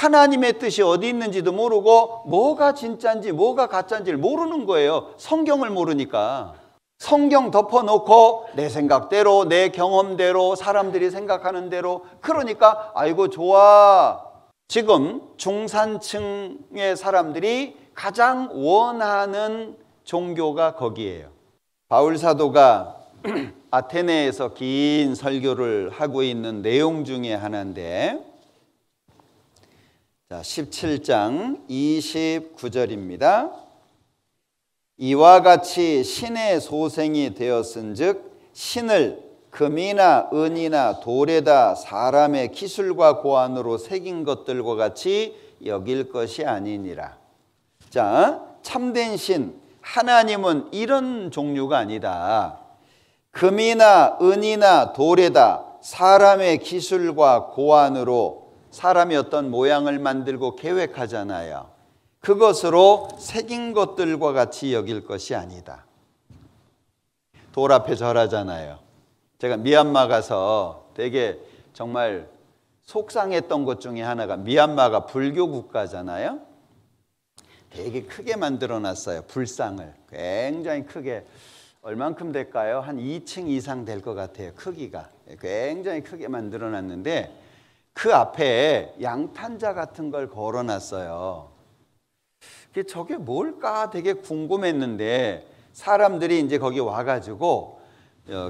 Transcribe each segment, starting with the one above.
하나님의 뜻이 어디 있는지도 모르고 뭐가 진짜인지 뭐가 가짜인지를 모르는 거예요. 성경을 모르니까. 성경 덮어놓고 내 생각대로, 내 경험대로, 사람들이 생각하는 대로. 그러니까 아이고 좋아. 지금 중산층의 사람들이 가장 원하는 종교가 거기에요. 바울 사도가 아테네에서 긴 설교를 하고 있는 내용 중에 하나인데, 자, 17장 29절입니다. 이와 같이 신의 소생이 되었은즉 신을 금이나 은이나 돌에다 사람의 기술과 고안으로 새긴 것들과 같이 여길 것이 아니니라. 자, 참된 신 하나님은 이런 종류가 아니다. 금이나 은이나 돌에다 사람의 기술과 고안으로 사람이 어떤 모양을 만들고 계획하잖아요. 그것으로 새긴 것들과 같이 여길 것이 아니다. 돌 앞에 절하잖아요. 제가 미얀마 가서 되게 정말 속상했던 것 중에 하나가, 미얀마가 불교 국가잖아요. 되게 크게 만들어 놨어요. 불상을 굉장히 크게. 얼만큼 될까요? 한 2층 이상 될 것 같아요. 크기가 굉장히 크게 만들어 놨는데 그 앞에 양탄자 같은 걸 걸어 놨어요. 저게 뭘까 되게 궁금했는데 사람들이 이제 거기 와가지고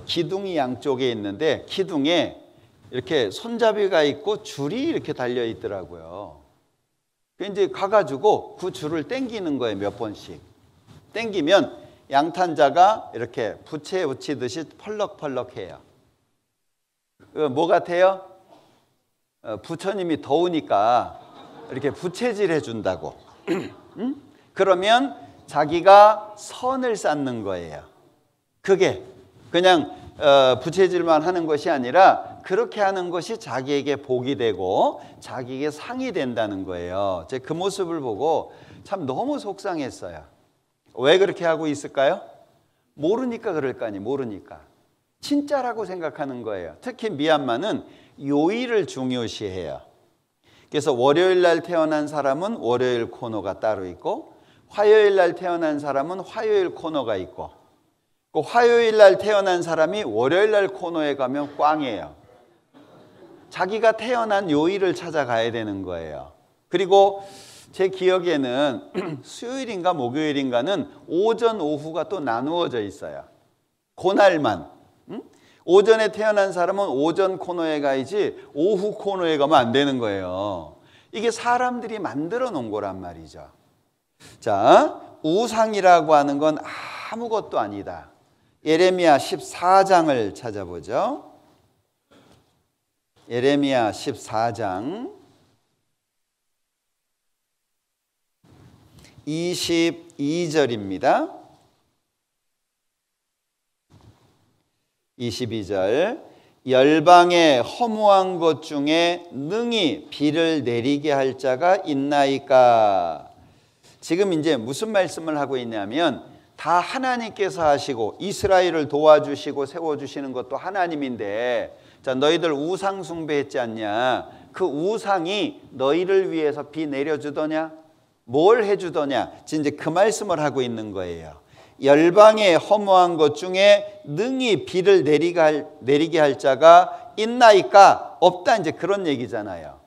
기둥이 양쪽에 있는데 기둥에 이렇게 손잡이가 있고 줄이 이렇게 달려 있더라고요. 이제 가가지고 그 줄을 당기는 거예요. 몇 번씩 당기면 양탄자가 이렇게 부채에 붙이듯이 펄럭펄럭해요. 뭐 같아요? 부처님이 더우니까 이렇게 부채질 해준다고. 그러면 자기가 선을 쌓는 거예요. 그게 그냥 부채질만 하는 것이 아니라 그렇게 하는 것이 자기에게 복이 되고 자기에게 상이 된다는 거예요. 제가 그 모습을 보고 참 너무 속상했어요. 왜 그렇게 하고 있을까요? 모르니까 그럴 거 아니에요. 모르니까. 진짜라고 생각하는 거예요. 특히 미얀마는 요일을 중요시해요. 그래서 월요일 날 태어난 사람은 월요일 코너가 따로 있고, 화요일 날 태어난 사람은 화요일 코너가 있고, 그 화요일 날 태어난 사람이 월요일 날 코너에 가면 꽝이에요. 자기가 태어난 요일을 찾아가야 되는 거예요. 그리고 제 기억에는 수요일인가 목요일인가는 오전 오후가 또 나누어져 있어요. 그날만. 오전에 태어난 사람은 오전 코너에 가야지 오후 코너에 가면 안 되는 거예요. 이게 사람들이 만들어 놓은 거란 말이죠. 자, 우상이라고 하는 건 아무것도 아니다. 예레미야 14장을 찾아보죠. 예레미야 14장 22절입니다. 22절. 열방에 허무한 것 중에 능히 비를 내리게 할 자가 있나이까. 지금 이제 무슨 말씀을 하고 있냐면 다 하나님께서 하시고 이스라엘을 도와주시고 세워주시는 것도 하나님인데, 자, 너희들 우상 숭배했지 않냐? 그 우상이 너희를 위해서 비 내려주더냐? 뭘 해주더냐? 이제 그 말씀을 하고 있는 거예요. 열방에 허무한 것 중에 능히 비를 내리게 할 자가 있나이까? 없다, 이제 그런 얘기잖아요.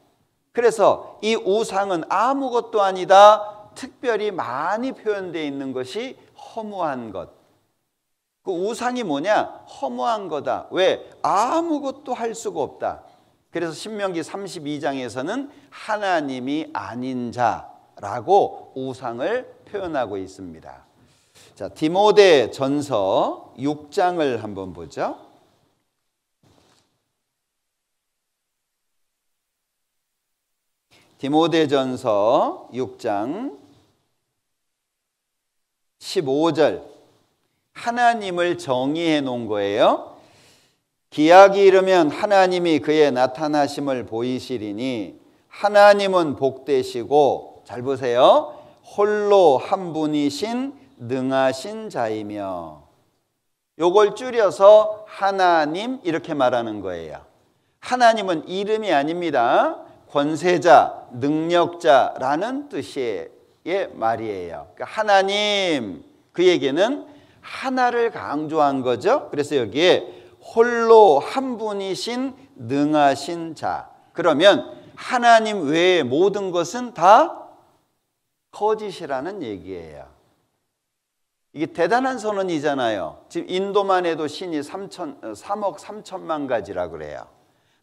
그래서 이 우상은 아무것도 아니다. 특별히 많이 표현되어 있는 것이 허무한 것. 그 우상이 뭐냐? 허무한 거다. 왜? 아무것도 할 수가 없다. 그래서 신명기 32장에서는 하나님이 아닌 자라고 우상을 표현하고 있습니다. 자, 디모데 전서 6장을 한번 보죠. 디모데 전서 6장 15절. 하나님을 정의해 놓은 거예요. 기약이 이르면 하나님이 그의 나타나심을 보이시리니 하나님은 복되시고, 잘 보세요, 홀로 한 분이신 능하신 자이며. 요걸 줄여서 하나님 이렇게 말하는 거예요. 하나님은 이름이 아닙니다. 권세자, 능력자라는 뜻의 말이에요. 그러니까 하나님, 그 얘기는 하나를 강조한 거죠. 그래서 여기에 홀로 한 분이신 능하신 자. 그러면 하나님 외의 모든 것은 다 거짓이라는 얘기예요. 이게 대단한 선언이잖아요. 지금 인도만 해도 신이 3억 3천만 가지라 그래요.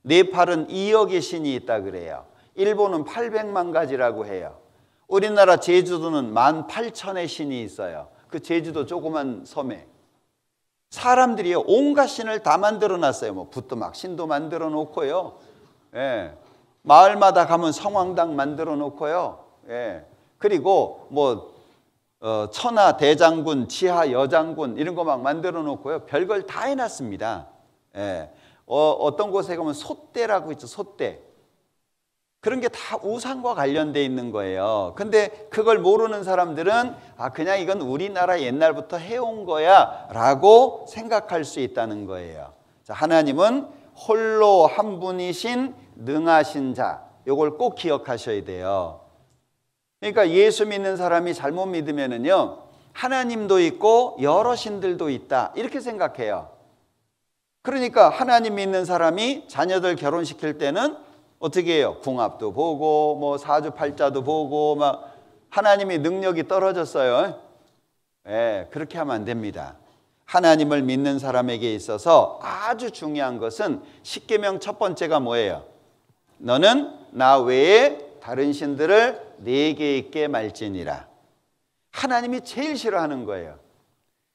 네팔은 2억의 신이 있다 그래요. 일본은 800만 가지라고 해요. 우리나라 제주도는 18,000의 신이 있어요. 그 제주도 조그만 섬에 사람들이 온갖 신을 다 만들어 놨어요. 뭐 부뚜막 신도 만들어 놓고요. 예. 마을마다 가면 성황당 만들어 놓고요. 예. 그리고 뭐 천하 대장군, 지하 여장군 이런 거 막 만들어 놓고요. 별걸 다 해놨습니다. 예. 어떤 곳에 가면 솥대라고 있죠. 솥대. 그런 게 다 우상과 관련돼 있는 거예요. 근데 그걸 모르는 사람들은 그냥 이건 우리나라 옛날부터 해온 거야 라고 생각할 수 있다는 거예요. 자, 하나님은 홀로 한 분이신 능하신 자. 이걸 꼭 기억하셔야 돼요. 그러니까 예수 믿는 사람이 잘못 믿으면은요, 하나님도 있고 여러 신들도 있다 이렇게 생각해요. 그러니까 하나님 믿는 사람이 자녀들 결혼시킬 때는 어떻게 해요? 궁합도 보고 뭐 사주팔자도 보고 막 하나님의 능력이 떨어졌어요. 예, 그렇게 하면 안 됩니다. 하나님을 믿는 사람에게 있어서 아주 중요한 것은 십계명 첫 번째가 뭐예요? 너는 나 외에 다른 신들을 네게 있게 말지니라. 하나님이 제일 싫어하는 거예요.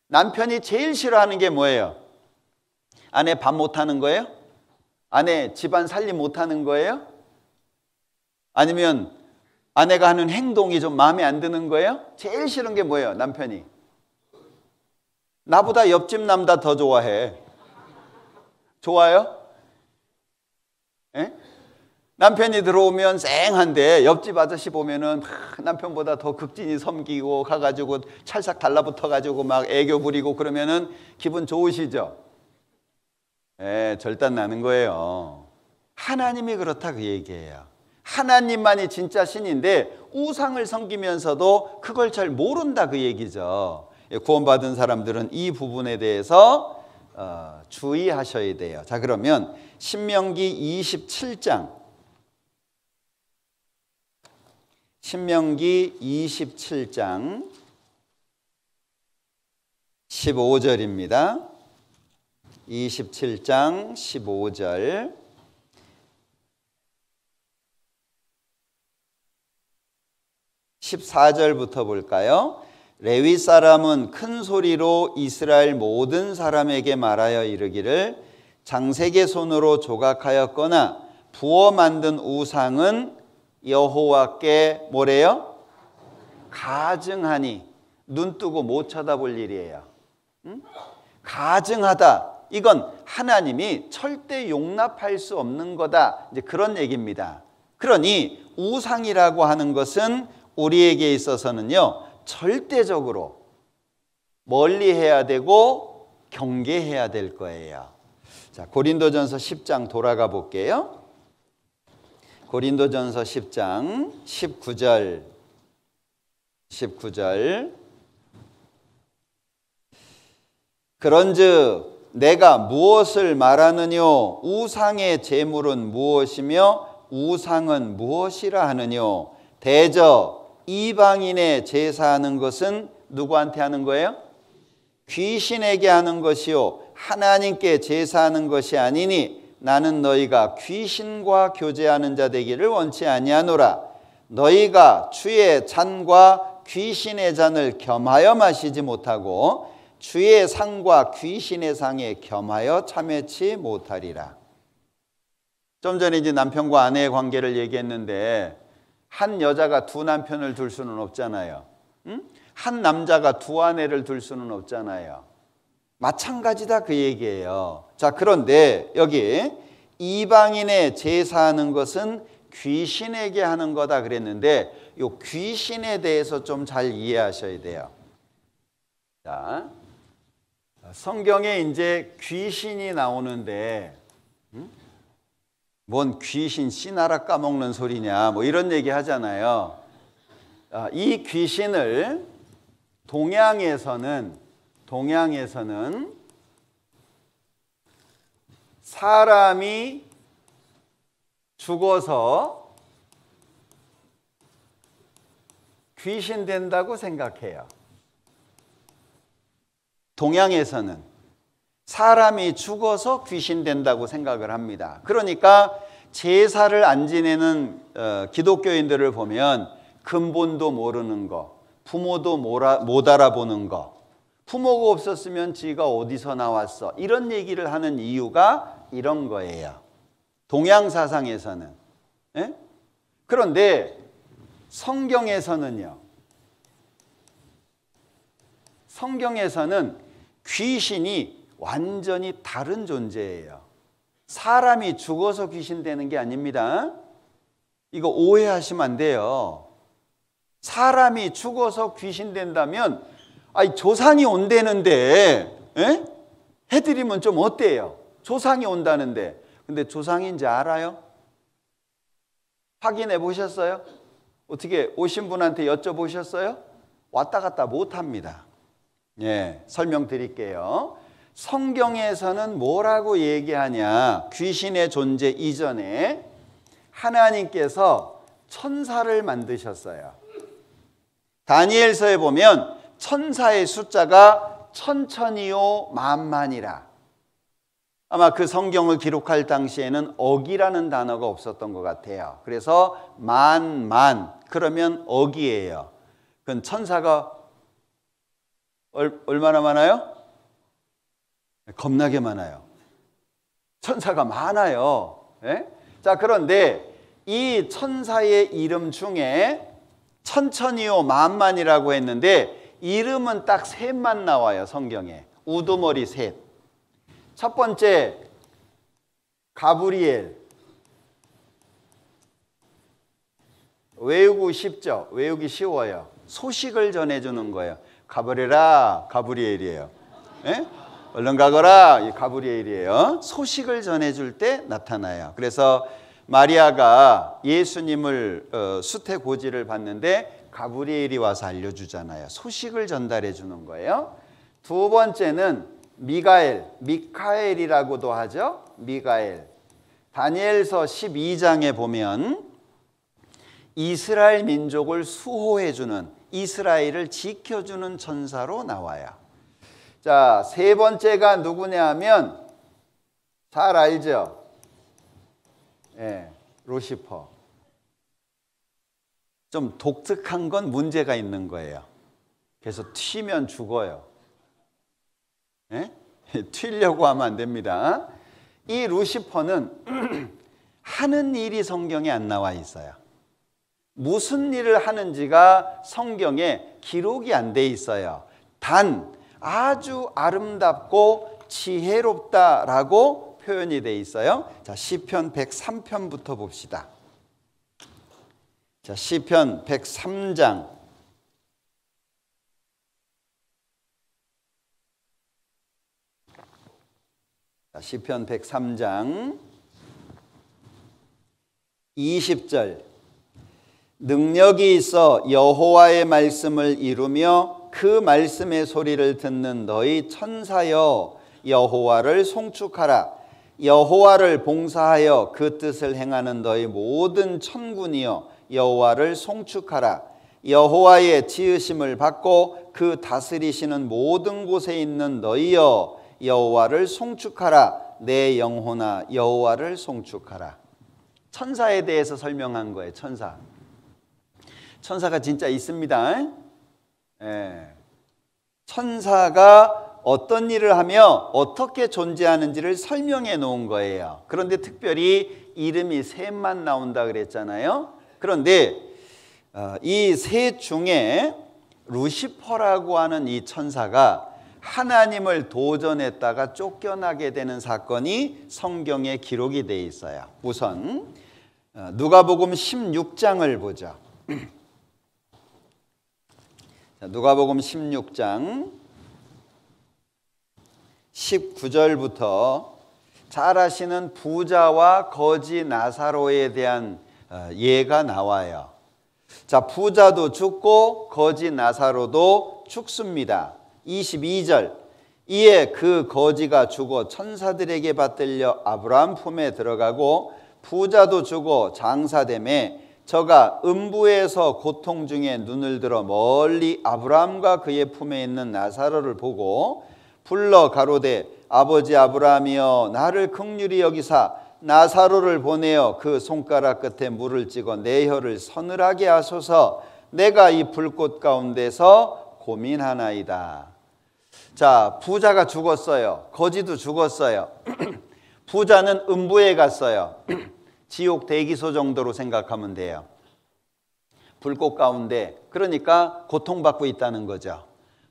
남편이 제일 싫어하는 게 뭐예요? 아내 밥 못하는 거예요? 아내 집안 살림 못하는 거예요? 아니면 아내가 하는 행동이 좀 마음에 안 드는 거예요? 제일 싫은 게 뭐예요? 남편이. 나보다 옆집 남자 더 좋아해. 좋아요? 에? 남편이 들어오면 쌩한데 옆집 아저씨 보면은 남편보다 더 극진히 섬기고 가가지고 찰싹 달라붙어가지고 막 애교 부리고 그러면은 기분 좋으시죠? 예, 절단 나는 거예요. 하나님이 그렇다 그 얘기예요. 하나님만이 진짜 신인데 우상을 섬기면서도 그걸 잘 모른다 그 얘기죠. 구원받은 사람들은 이 부분에 대해서 주의하셔야 돼요. 자, 그러면 신명기 27장 15절입니다. 27장 15절. 14절부터 볼까요? 레위 사람은 큰 소리로 이스라엘 모든 사람에게 말하여 이르기를 장색의 손으로 조각하였거나 부어 만든 우상은 여호와께 뭐래요? 가증하니. 눈 뜨고 못 쳐다볼 일이에요. 응? 가증하다. 이건 하나님이 절대 용납할 수 없는 거다. 이제 그런 얘기입니다. 그러니 우상이라고 하는 것은 우리에게 있어서는요, 절대적으로 멀리 해야 되고 경계해야 될 거예요. 자, 고린도전서 10장 돌아가 볼게요. 고린도전서 10장 19절. 그런즉 내가 무엇을 말하느뇨? 우상의 제물은 무엇이며 우상은 무엇이라 하느뇨? 대저 이방인의 제사하는 것은 누구한테 하는 거예요? 귀신에게 하는 것이요 하나님께 제사하는 것이 아니니 나는 너희가 귀신과 교제하는 자 되기를 원치 아니하노라. 너희가 주의 잔과 귀신의 잔을 겸하여 마시지 못하고 주의 상과 귀신의 상에 겸하여 참여치 못하리라. 좀 전에 이제 남편과 아내의 관계를 얘기했는데 한 여자가 두 남편을 둘 수는 없잖아요. 응? 한 남자가 두 아내를 둘 수는 없잖아요. 마찬가지다 그 얘기예요. 자, 그런데 여기 이방인의 제사하는 것은 귀신에게 하는 거다 그랬는데 이 귀신에 대해서 좀 잘 이해하셔야 돼요. 자, 성경에 이제 귀신이 나오는데 뭔 귀신 씨나라 까먹는 소리냐 뭐 이런 얘기 하잖아요. 이 귀신을 동양에서는 사람이 죽어서 귀신 된다고 생각해요. 동양에서는 사람이 죽어서 귀신 된다고 생각을 합니다. 그러니까 제사를 안 지내는 기독교인들을 보면 근본도 모르는 거, 부모도 못 알아보는 거, 부모가 없었으면 지가 어디서 나왔어, 이런 얘기를 하는 이유가 이런 거예요. 동양 사상에서는. 예? 그런데 성경에서는요, 성경에서는 귀신이 완전히 다른 존재예요. 사람이 죽어서 귀신 되는 게 아닙니다. 이거 오해하시면 안 돼요. 사람이 죽어서 귀신 된다면 조상이 온다는데 해드리면 좀 어때요? 조상이 온다는데. 근데 조상인지 알아요? 확인해 보셨어요? 어떻게 오신 분한테 여쭤보셨어요? 왔다 갔다 못합니다. 예, 설명드릴게요. 성경에서는 뭐라고 얘기하냐? 귀신의 존재 이전에 하나님께서 천사를 만드셨어요. 다니엘서에 보면 천사의 숫자가 천천히요 만만이라. 아마 그 성경을 기록할 당시에는 억이라는 단어가 없었던 것 같아요. 그래서 만 그러면 억이에요. 그건 천사가 얼마나 많아요? 겁나게 많아요. 천사가 많아요. 예? 자, 그런데 이 천사의 이름 중에 천천히요 만만이라고 했는데 이름은 딱 셋만 나와요. 성경에. 우두머리 셋. 첫 번째 가브리엘. 외우고 쉽죠? 외우기 쉬워요. 소식을 전해주는 거예요. 가버려라, 가브리엘이에요. 예? 얼른 가거라, 이 가브리엘이에요. 소식을 전해줄 때 나타나요. 그래서 마리아가 예수님을 수태고지를 받는데 가브리엘이 와서 알려주잖아요. 소식을 전달해 주는 거예요. 두 번째는 미카엘이라고도 하죠. 미가엘. 다니엘서 12장에 보면 이스라엘 민족을 수호해 주는, 이스라엘을 지켜주는 천사로 나와요. 자, 세 번째가 누구냐 하면 잘 알죠? 예, 루시퍼. 좀 독특한 건 문제가 있는 거예요. 그래서 튀면 죽어요. 예? 튀려고 하면 안 됩니다. 이 루시퍼는 하는 일이 성경에 안 나와 있어요. 무슨 일을 하는지가 성경에 기록이 안 돼 있어요. 단 아주 아름답고 지혜롭다라고 표현이 돼 있어요. 자, 시편 103편부터 봅시다. 자, 시편 103장. 자, 시편 103장 20절. 능력이 있어 여호와의 말씀을 이루며 그 말씀의 소리를 듣는 너희 천사여 여호와를 송축하라. 여호와를 봉사하여 그 뜻을 행하는 너희 모든 천군이여 여호와를 송축하라. 여호와의 지으심을 받고 그 다스리시는 모든 곳에 있는 너희여 여호와를 송축하라. 내 영혼아 여호와를 송축하라. 천사에 대해서 설명한 거예요. 천사가 진짜 있습니다. 예. 천사가 어떤 일을 하며 어떻게 존재하는지를 설명해 놓은 거예요. 그런데 특별히 이름이 셋만 나온다 그랬잖아요. 그런데 이 셋 중에 루시퍼라고 하는 이 천사가 하나님을 도전했다가 쫓겨나게 되는 사건이 성경에 기록이 되어 있어요. 우선 누가복음 16장을 보죠. 누가복음 16장 19절부터 잘 아시는 부자와 거지 나사로에 대한 예가 나와요. 자, 부자도 죽고 거지 나사로도 죽습니다. 22절. 이에 그 거지가 죽어 천사들에게 받들려 아브라함 품에 들어가고 부자도 죽어 장사되매 저가 음부에서 고통 중에 눈을 들어 멀리 아브라함과 그의 품에 있는 나사로를 보고 불러 가로되 아버지 아브라함이여 나를 긍휼히 여기사 나사로를 보내어 그 손가락 끝에 물을 찍어 내 혀를 서늘하게 하소서 내가 이 불꽃 가운데서 고민하나이다. 자, 부자가 죽었어요. 거지도 죽었어요. 부자는 음부에 갔어요. 지옥 대기소 정도로 생각하면 돼요. 불꽃 가운데, 그러니까 고통받고 있다는 거죠.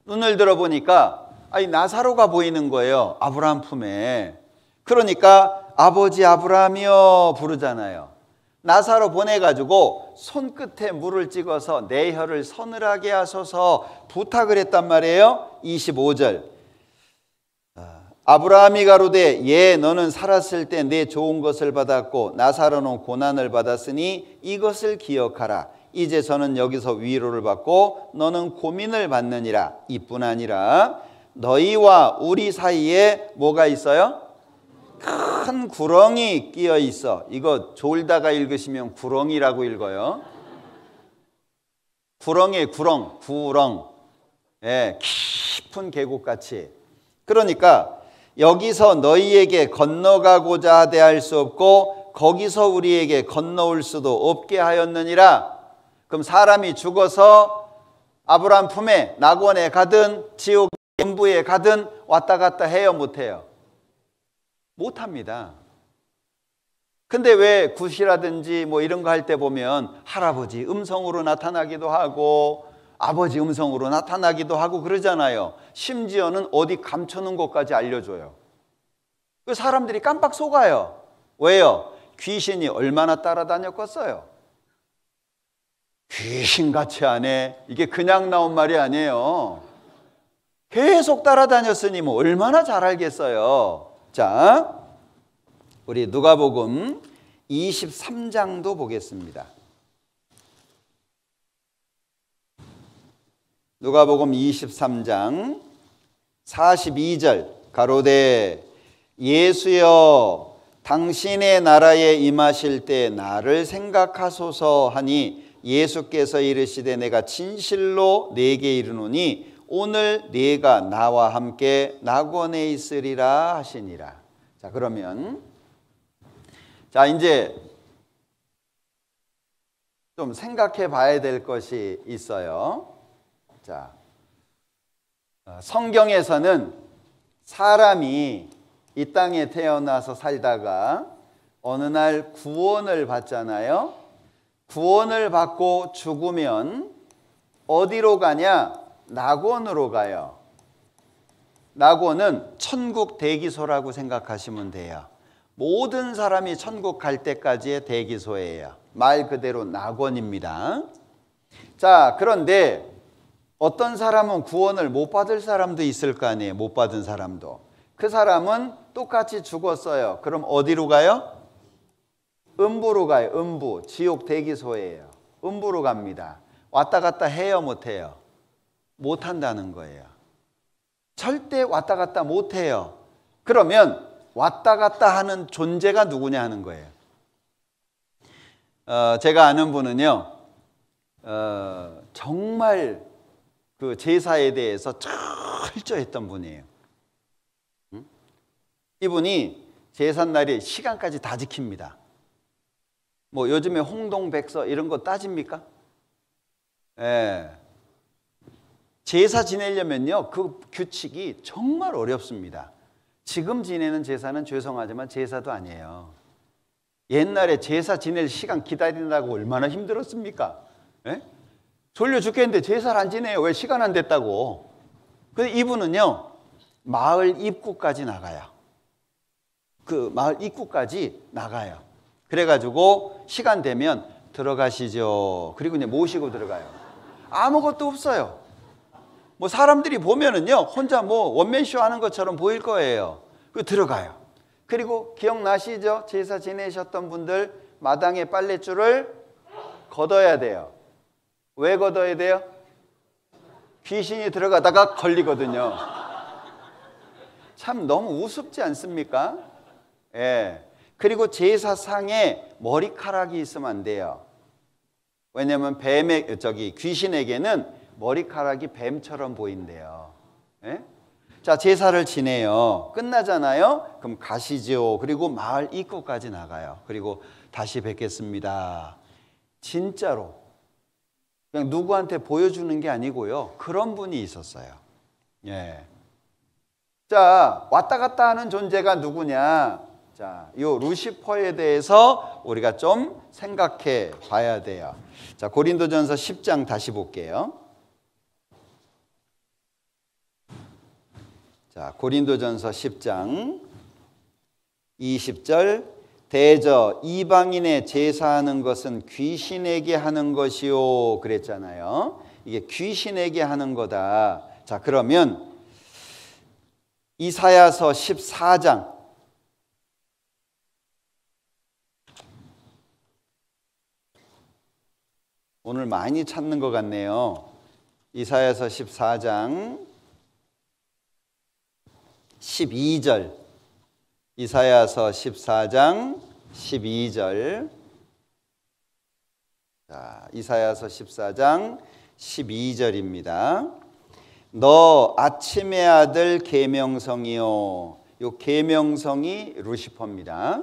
눈을 들어보니까 나사로가 보이는 거예요. 아브라함 품에. 그러니까 아버지 아브라함이여 부르잖아요. 나사로 보내가지고 손끝에 물을 찍어서 내 혀를 서늘하게 하소서 부탁을 했단 말이에요. 25절. 아브라함이 가로되 예 너는 살았을 때 내 좋은 것을 받았고 나사로는 고난을 받았으니 이것을 기억하라. 이제 저는 여기서 위로를 받고 너는 고민을 받느니라. 이뿐 아니라 너희와 우리 사이에 뭐가 있어요? 큰 구렁이 끼어 있어. 이거 졸다가 읽으시면 구렁이라고 읽어요. 구렁이의 구렁. 예, 깊은 계곡같이. 그러니까 여기서 너희에게 건너가고자 하되 할 수 없고 거기서 우리에게 건너올 수도 없게 하였느니라. 그럼 사람이 죽어서 아브라함 품에 낙원에 가든 지옥 음부에 가든 왔다 갔다 해요, 못해요? 못합니다. 근데 왜 굿이라든지 뭐 이런 거 할 때 보면 할아버지 음성으로 나타나기도 하고 아버지 음성으로 나타나기도 하고 그러잖아요. 심지어는 어디 감춰놓은 것까지 알려줘요. 그 사람들이 깜빡 속아요. 왜요? 귀신이 얼마나 따라다녔겠어요? 귀신같이 하네. 이게 그냥 나온 말이 아니에요. 계속 따라다녔으니 뭐 얼마나 잘 알겠어요. 자, 우리 누가복음 23장도 보겠습니다. 누가복음 23장 42절 가로되 예수여 당신의 나라에 임하실 때 나를 생각하소서 하니 예수께서 이르시되 내가 진실로 네게 이르노니 오늘 네가 나와 함께 낙원에 있으리라 하시니라. 자, 그러면 이제 좀 생각해 봐야 될 것이 있어요. 자, 성경에서는 사람이 이 땅에 태어나서 살다가 어느 날 구원을 받잖아요. 구원을 받고 죽으면 어디로 가냐? 낙원으로 가요. 낙원은 천국 대기소라고 생각하시면 돼요. 모든 사람이 천국 갈 때까지의 대기소예요. 말 그대로 낙원입니다. 자, 그런데 어떤 사람은 구원을 못 받을 사람도 있을 거 아니에요. 못 받은 사람도. 그 사람은 똑같이 죽었어요. 그럼 어디로 가요? 음부로 가요. 음부. 지옥 대기소예요. 음부로 갑니다. 왔다 갔다 해요, 못 해요? 못 한다는 거예요. 절대 왔다 갔다 못 해요. 그러면 왔다 갔다 하는 존재가 누구냐 하는 거예요. 제가 아는 분은요, 정말 그 제사에 대해서 철저했던 분이에요. 이분이 제삿날에 시간까지 다 지킵니다. 뭐 요즘에 홍동백서 이런 거 따집니까? 예. 제사 지내려면요, 그 규칙이 정말 어렵습니다. 지금 지내는 제사는 죄송하지만 제사도 아니에요. 옛날에 제사 지낼 시간 기다린다고 얼마나 힘들었습니까? 예? 졸려 죽겠는데 제사를 안 지내요. 왜? 시간 안 됐다고. 근데 이분은요, 마을 입구까지 나가요. 그 마을 입구까지 나가요. 그래가지고 시간 되면 들어가시죠. 그리고 이제 모시고 들어가요. 아무것도 없어요. 뭐 사람들이 보면은요, 혼자 뭐 원맨쇼 하는 것처럼 보일 거예요. 그 들어가요. 그리고 기억나시죠? 제사 지내셨던 분들 마당에 빨랫줄을 걷어야 돼요. 왜 걷어야 돼요? 귀신이 들어가다가 걸리거든요. 참 너무 우습지 않습니까? 예. 그리고 제사상에 머리카락이 있으면 안 돼요. 왜냐하면 귀신에게는 머리카락이 뱀처럼 보인대요. 예? 자, 제사를 지내요. 끝나잖아요. 그럼 가시죠. 그리고 마을 입구까지 나가요. 그리고 다시 뵙겠습니다. 진짜로 그냥 누구한테 보여주는 게 아니고요. 그런 분이 있었어요. 예. 자, 왔다 갔다 하는 존재가 누구냐? 자, 요 루시퍼에 대해서 우리가 좀 생각해 봐야 돼요. 자, 고린도전서 10장 다시 볼게요. 자, 고린도전서 10장 20절 대저 이방인의 제사하는 것은 귀신에게 하는 것이요 그랬잖아요. 이게 귀신에게 하는 거다. 자, 그러면 이사야서 14장 오늘 많이 찾는 것 같네요. 이사야서 14장 12절 이사야서 14장 12절 자, 이사야서 14장 12절입니다. 너 아침의 아들 계명성이요. 요 계명성이 루시퍼입니다.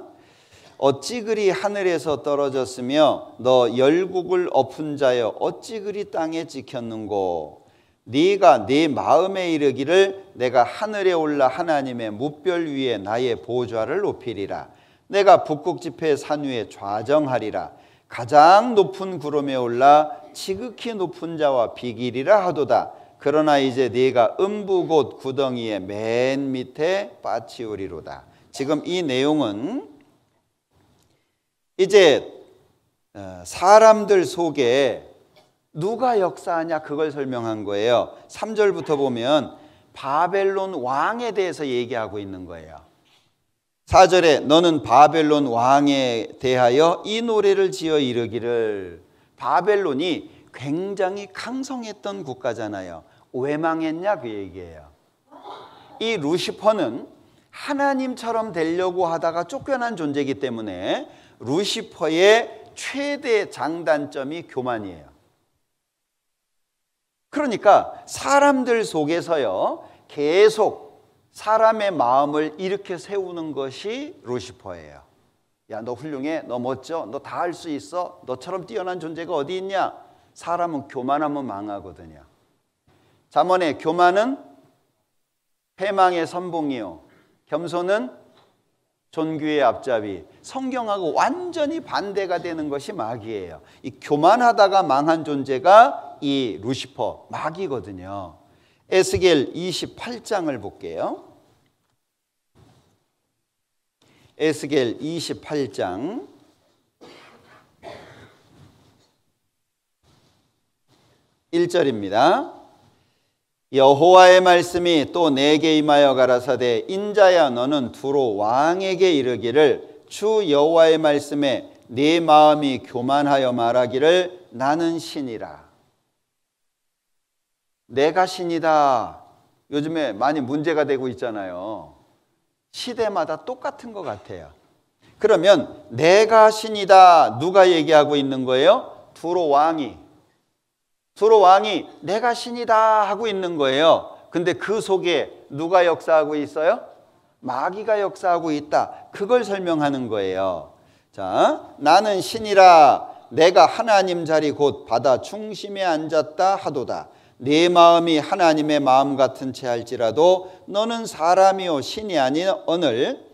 어찌 그리 하늘에서 떨어졌으며 너 열국을 엎은 자여 어찌 그리 땅에 찍혔는고. 네가 네 마음에 이르기를 내가 하늘에 올라 하나님의 무별 위에 나의 보좌를 높이리라. 내가 북극 지폐 산 위에 좌정하리라. 가장 높은 구름에 올라 지극히 높은 자와 비기리라 하도다. 그러나 이제 네가 음부 곧 구덩이의 맨 밑에 빠치우리로다. 지금 이 내용은 이제 사람들 속에 누가 역사하냐 그걸 설명한 거예요. 3절부터 보면 바벨론 왕에 대해서 얘기하고 있는 거예요. 4절에 너는 바벨론 왕에 대하여 이 노래를 지어 이르기를. 바벨론이 굉장히 강성했던 국가잖아요. 왜 망했냐 그 얘기예요. 이 루시퍼는 하나님처럼 되려고 하다가 쫓겨난 존재이기 때문에 루시퍼의 최대 장단점이 교만이에요. 그러니까 사람들 속에서요 계속 사람의 마음을 이렇게 세우는 것이 루시퍼예요. 야, 너 훌륭해, 너 멋져, 너 다 할 수 있어, 너처럼 뛰어난 존재가 어디 있냐. 사람은 교만하면 망하거든요. 잠언에 교만은 패망의 선봉이요 겸손은 존귀의 앞잡이. 성경하고 완전히 반대가 되는 것이 마귀예요. 이 교만하다가 망한 존재가 이 루시퍼 마귀거든요. 에스겔 28장을 볼게요. 에스겔 28장 1절입니다. 여호와의 말씀이 또 내게 임하여 가라사대 인자야 너는 두로 왕에게 이르기를 주 여호와의 말씀에 네 마음이 교만하여 말하기를 나는 신이라. 내가 신이다. 요즘에 많이 문제가 되고 있잖아요. 시대마다 똑같은 것 같아요. 그러면 내가 신이다 누가 얘기하고 있는 거예요? 두로 왕이 내가 신이다 하고 있는 거예요. 근데 그 속에 누가 역사하고 있어요? 마귀가 역사하고 있다. 그걸 설명하는 거예요. 자, 나는 신이라 내가 하나님 자리 곧 바다 중심에 앉았다 하도다. 네 마음이 하나님의 마음 같은 채 할지라도 너는 사람이요 신이 아니오늘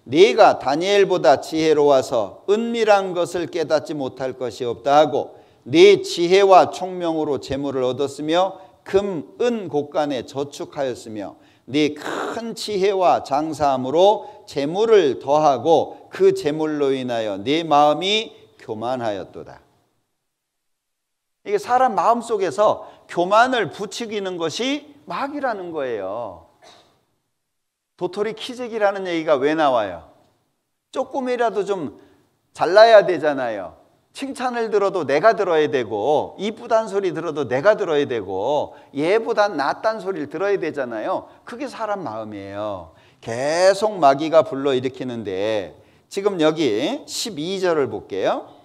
네가 다니엘보다 지혜로워서 은밀한 것을 깨닫지 못할 것이 없다 하고 네 지혜와 총명으로 재물을 얻었으며 금, 은 곳간에 저축하였으며 네 큰 지혜와 장사함으로 재물을 더하고 그 재물로 인하여 네 마음이 교만하였도다. 이게 사람 마음속에서 교만을 부추기는 것이 마귀라는 거예요. 도토리 키재기라는 얘기가 왜 나와요? 조금이라도 좀 잘나야 되잖아요. 칭찬을 들어도 내가 들어야 되고, 이쁘단 소리 들어도 내가 들어야 되고, 얘보단 낫단 소리를 들어야 되잖아요. 그게 사람 마음이에요. 계속 마귀가 불러일으키는데, 지금 여기 12절을 볼게요.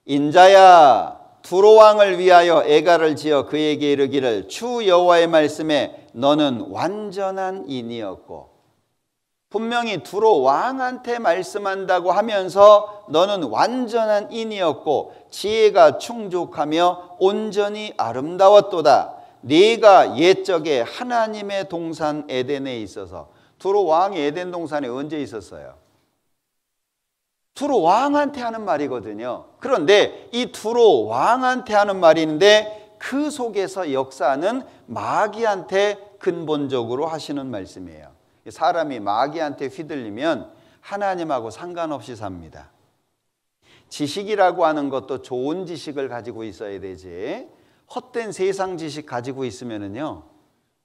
인자야, 두로 왕을 위하여 애가를 지어 그에게 이르기를 주 여호와의 말씀에 너는 완전한 인이었고, 분명히 두로 왕한테 말씀한다고 하면서 너는 완전한 인이었고 지혜가 충족하며 온전히 아름다웠도다. 네가 옛적에 하나님의 동산 에덴에 있어서. 두로 왕이 에덴 동산에 언제 있었어요? 두로 왕한테 하는 말이거든요. 그런데 이 두로 왕한테 하는 말인데 그 속에서 역사는 마귀한테 근본적으로 하시는 말씀이에요. 사람이 마귀한테 휘둘리면 하나님하고 상관없이 삽니다. 지식이라고 하는 것도 좋은 지식을 가지고 있어야 되지, 헛된 세상 지식 가지고 있으면은요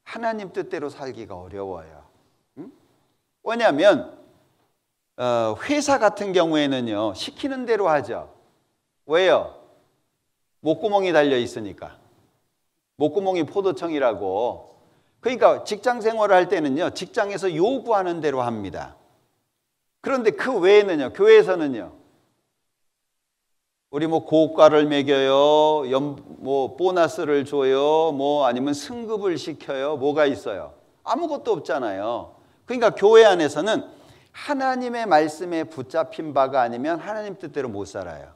하나님 뜻대로 살기가 어려워요. 왜냐하면 회사 같은 경우에는요 시키는 대로 하죠. 왜요? 목구멍이 달려 있으니까. 목구멍이 포도청이라고. 그러니까 직장 생활을 할 때는요 직장에서 요구하는 대로 합니다. 그런데 그 외에는요, 교회에서는요, 우리 뭐 고가를 매겨요, 뭐 보너스를 줘요, 뭐 아니면 승급을 시켜요, 뭐가 있어요? 아무것도 없잖아요. 그러니까 교회 안에서는 하나님의 말씀에 붙잡힌 바가 아니면 하나님 뜻대로 못 살아요.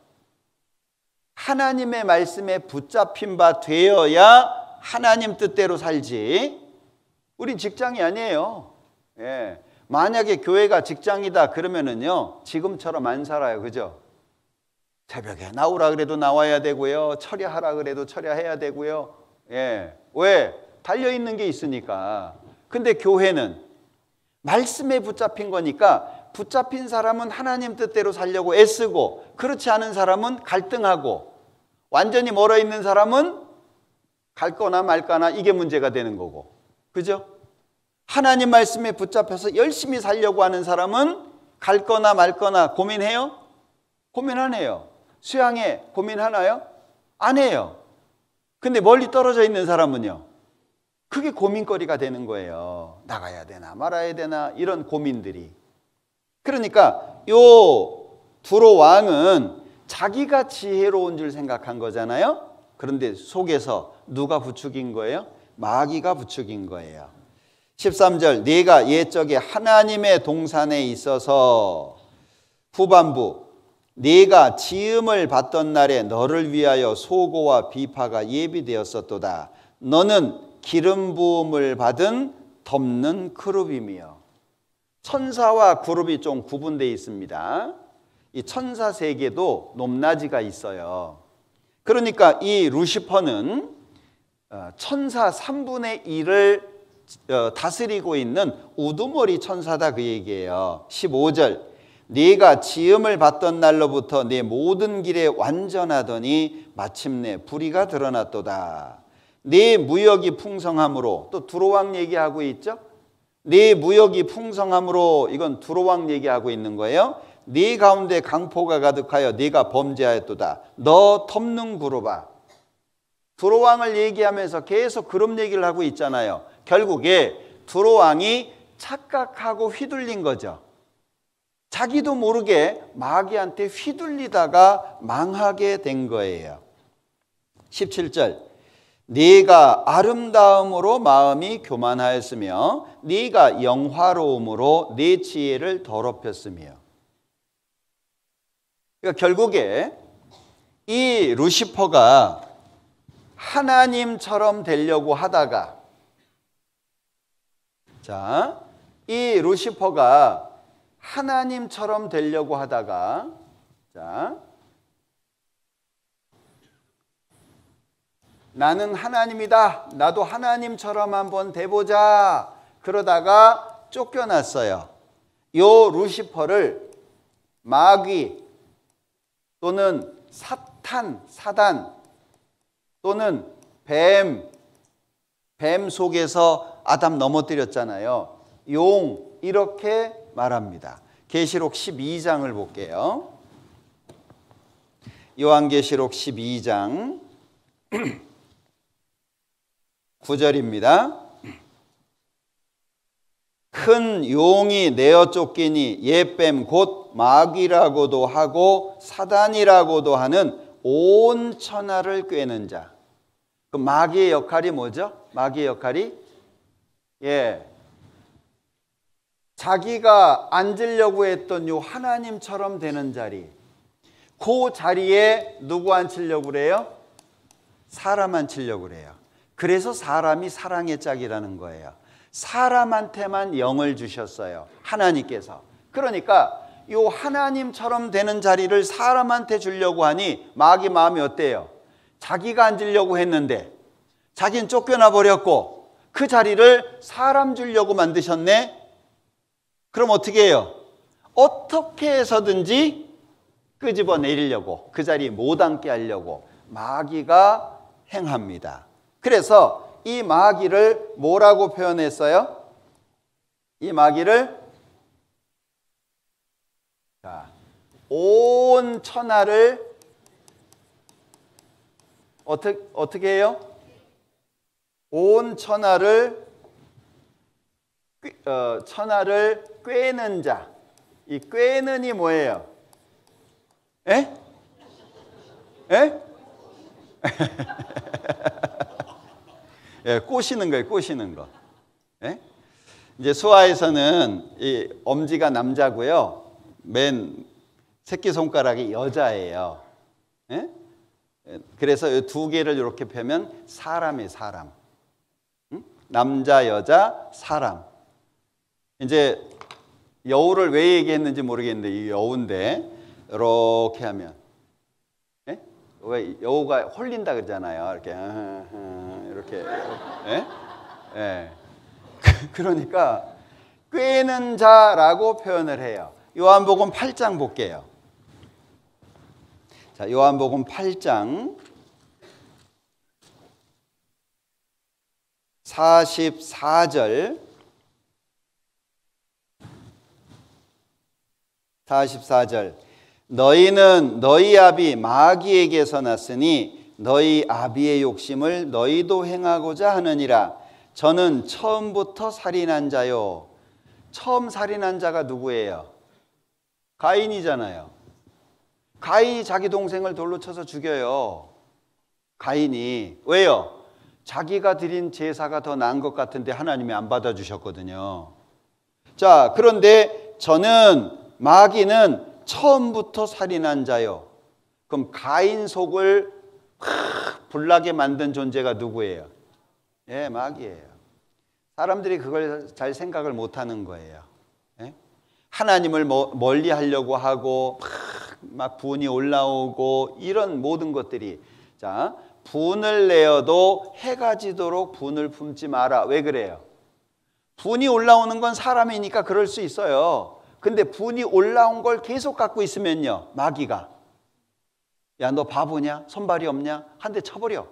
하나님의 말씀에 붙잡힌 바 되어야 하나님 뜻대로 살지. 우린 직장이 아니에요. 예. 만약에 교회가 직장이다 그러면은요 지금처럼 안 살아요. 그죠? 새벽에 나오라 그래도 나와야 되고요, 처리하라 그래도 처리해야 되고요. 예. 왜? 달려있는 게 있으니까. 근데 교회는 말씀에 붙잡힌 거니까 붙잡힌 사람은 하나님 뜻대로 살려고 애쓰고, 그렇지 않은 사람은 갈등하고, 완전히 멀어 있는 사람은 갈거나 말거나 이게 문제가 되는 거고. 그죠? 하나님 말씀에 붙잡혀서 열심히 살려고 하는 사람은 갈거나 말거나 고민해요? 고민 안 해요. 수양회 고민하나요? 안 해요. 근데 멀리 떨어져 있는 사람은요, 그게 고민거리가 되는 거예요. 나가야 되나 말아야 되나 이런 고민들이. 그러니까 요 두로 왕은 자기가 지혜로운 줄 생각한 거잖아요. 그런데 속에서 누가 부추긴 거예요? 마귀가 부추긴 거예요. 13절, 네가 옛적에 하나님의 동산에 있어서, 후반부, 네가 지음을 받던 날에 너를 위하여 소고와 비파가 예비되었었도다. 너는 기름 부음을 받은 덮는 그룹이며. 천사와 그룹이 좀 구분되어 있습니다. 이 천사 세계도 높낮이가 있어요. 그러니까 이 루시퍼는 천사 3분의 1을 다스리고 있는 우두머리 천사다 그 얘기예요. 15절, 네가 지음을 받던 날로부터 네 모든 길에 완전하더니 마침내 불의가 드러났도다. 네 무역이 풍성함으로, 또 두로왕 얘기하고 있죠. 네 무역이 풍성함으로, 이건 두로왕 얘기하고 있는 거예요. 네 가운데 강포가 가득하여 네가 범죄하였도다. 너 덮는 그룹아. 두로왕을 얘기하면서 계속 그룹 얘기를 하고 있잖아요. 결국에 두로왕이 착각하고 휘둘린 거죠. 자기도 모르게 마귀한테 휘둘리다가 망하게 된 거예요. 17절, 네가 아름다움으로 마음이 교만하였으며 네가 영화로움으로 네 지혜를 더럽혔으며. 그러니까 결국에 이 루시퍼가 하나님처럼 되려고 하다가, 자, 이 루시퍼가 하나님처럼 되려고 하다가, 자, 나는 하나님이다, 나도 하나님처럼 한번 돼보자, 그러다가 쫓겨났어요. 요 루시퍼를 마귀 또는 사단 또는 뱀 속에서 아담 넘어뜨렸잖아요. 용, 이렇게 말합니다. 계시록 12장을 볼게요. 요한계시록 12장 9절입니다. 큰 용이 내어 쫓기니 옛뱀 곧 마귀라고도 하고 사단이라고도 하는 온 천하를 꿰는 자. 그 마귀의 역할이 뭐죠? 마귀의 역할이 자기가 앉으려고 했던 요 하나님처럼 되는 자리, 그 자리에 누구 앉히려고 그래요? 사람 앉히려고 그래요. 그래서 사람이 사랑의 짝이라는 거예요. 사람한테만 영을 주셨어요, 하나님께서. 그러니까 요 하나님처럼 되는 자리를 사람한테 주려고 하니 마귀 마음이 어때요? 자기가 앉으려고 했는데 자기는 쫓겨나 버렸고 그 자리를 사람 주려고 만드셨네. 그럼 어떻게 해요? 어떻게 해서든지 끄집어 내리려고, 그 자리에 못 앉게 하려고 마귀가 행합니다. 그래서 이 마귀를 뭐라고 표현했어요? 이 마귀를 온 천하를 어떻게 해요? 온 천하를 꿰는 자. 이 꿰는이 뭐예요? 에? 에? 꼬시는 거예요, 꼬시는 거. 에? 이제 수화에서는 이 엄지가 남자고요, 맨 새끼손가락이 여자예요. 에? 그래서 이 두 개를 이렇게 펴면 사람이 사람. 응? 남자, 여자, 사람. 이제 여우를 왜 얘기했는지 모르겠는데 이 여우인데 이렇게 하면 왜 여우가 홀린다 그러잖아요. 이렇게 그러니까 꿰는 자라고 표현을 해요. 요한복음 8장 볼게요. 자, 요한복음 8장 44절 44절. 너희는 너희 아비 마귀에게서 났으니 너희 아비의 욕심을 너희도 행하고자 하느니라. 저는 처음부터 살인한 자요. 처음 살인한 자가 누구예요? 가인이잖아요. 가인이 자기 동생을 돌로 쳐서 죽여요. 가인이. 왜요? 자기가 드린 제사가 더 나은 것 같은데 하나님이 안 받아주셨거든요. 자, 그런데 저는, 마귀는 처음부터 살인한 자요. 그럼 가인 속을 불나게 만든 존재가 누구예요? 마귀예요. 사람들이 그걸 잘 생각을 못하는 거예요. 하나님을 멀리 하려고 하고 막 분이 올라오고 이런 모든 것들이, 자, 분을 내어도 해가 지도록 분을 품지 마라. 왜 그래요? 분이 올라오는 건 사람이니까 그럴 수 있어요. 근데 분이 올라온 걸 계속 갖고 있으면요, 마귀가 야, 너 바보냐? 손발이 없냐? 한 대 쳐버려.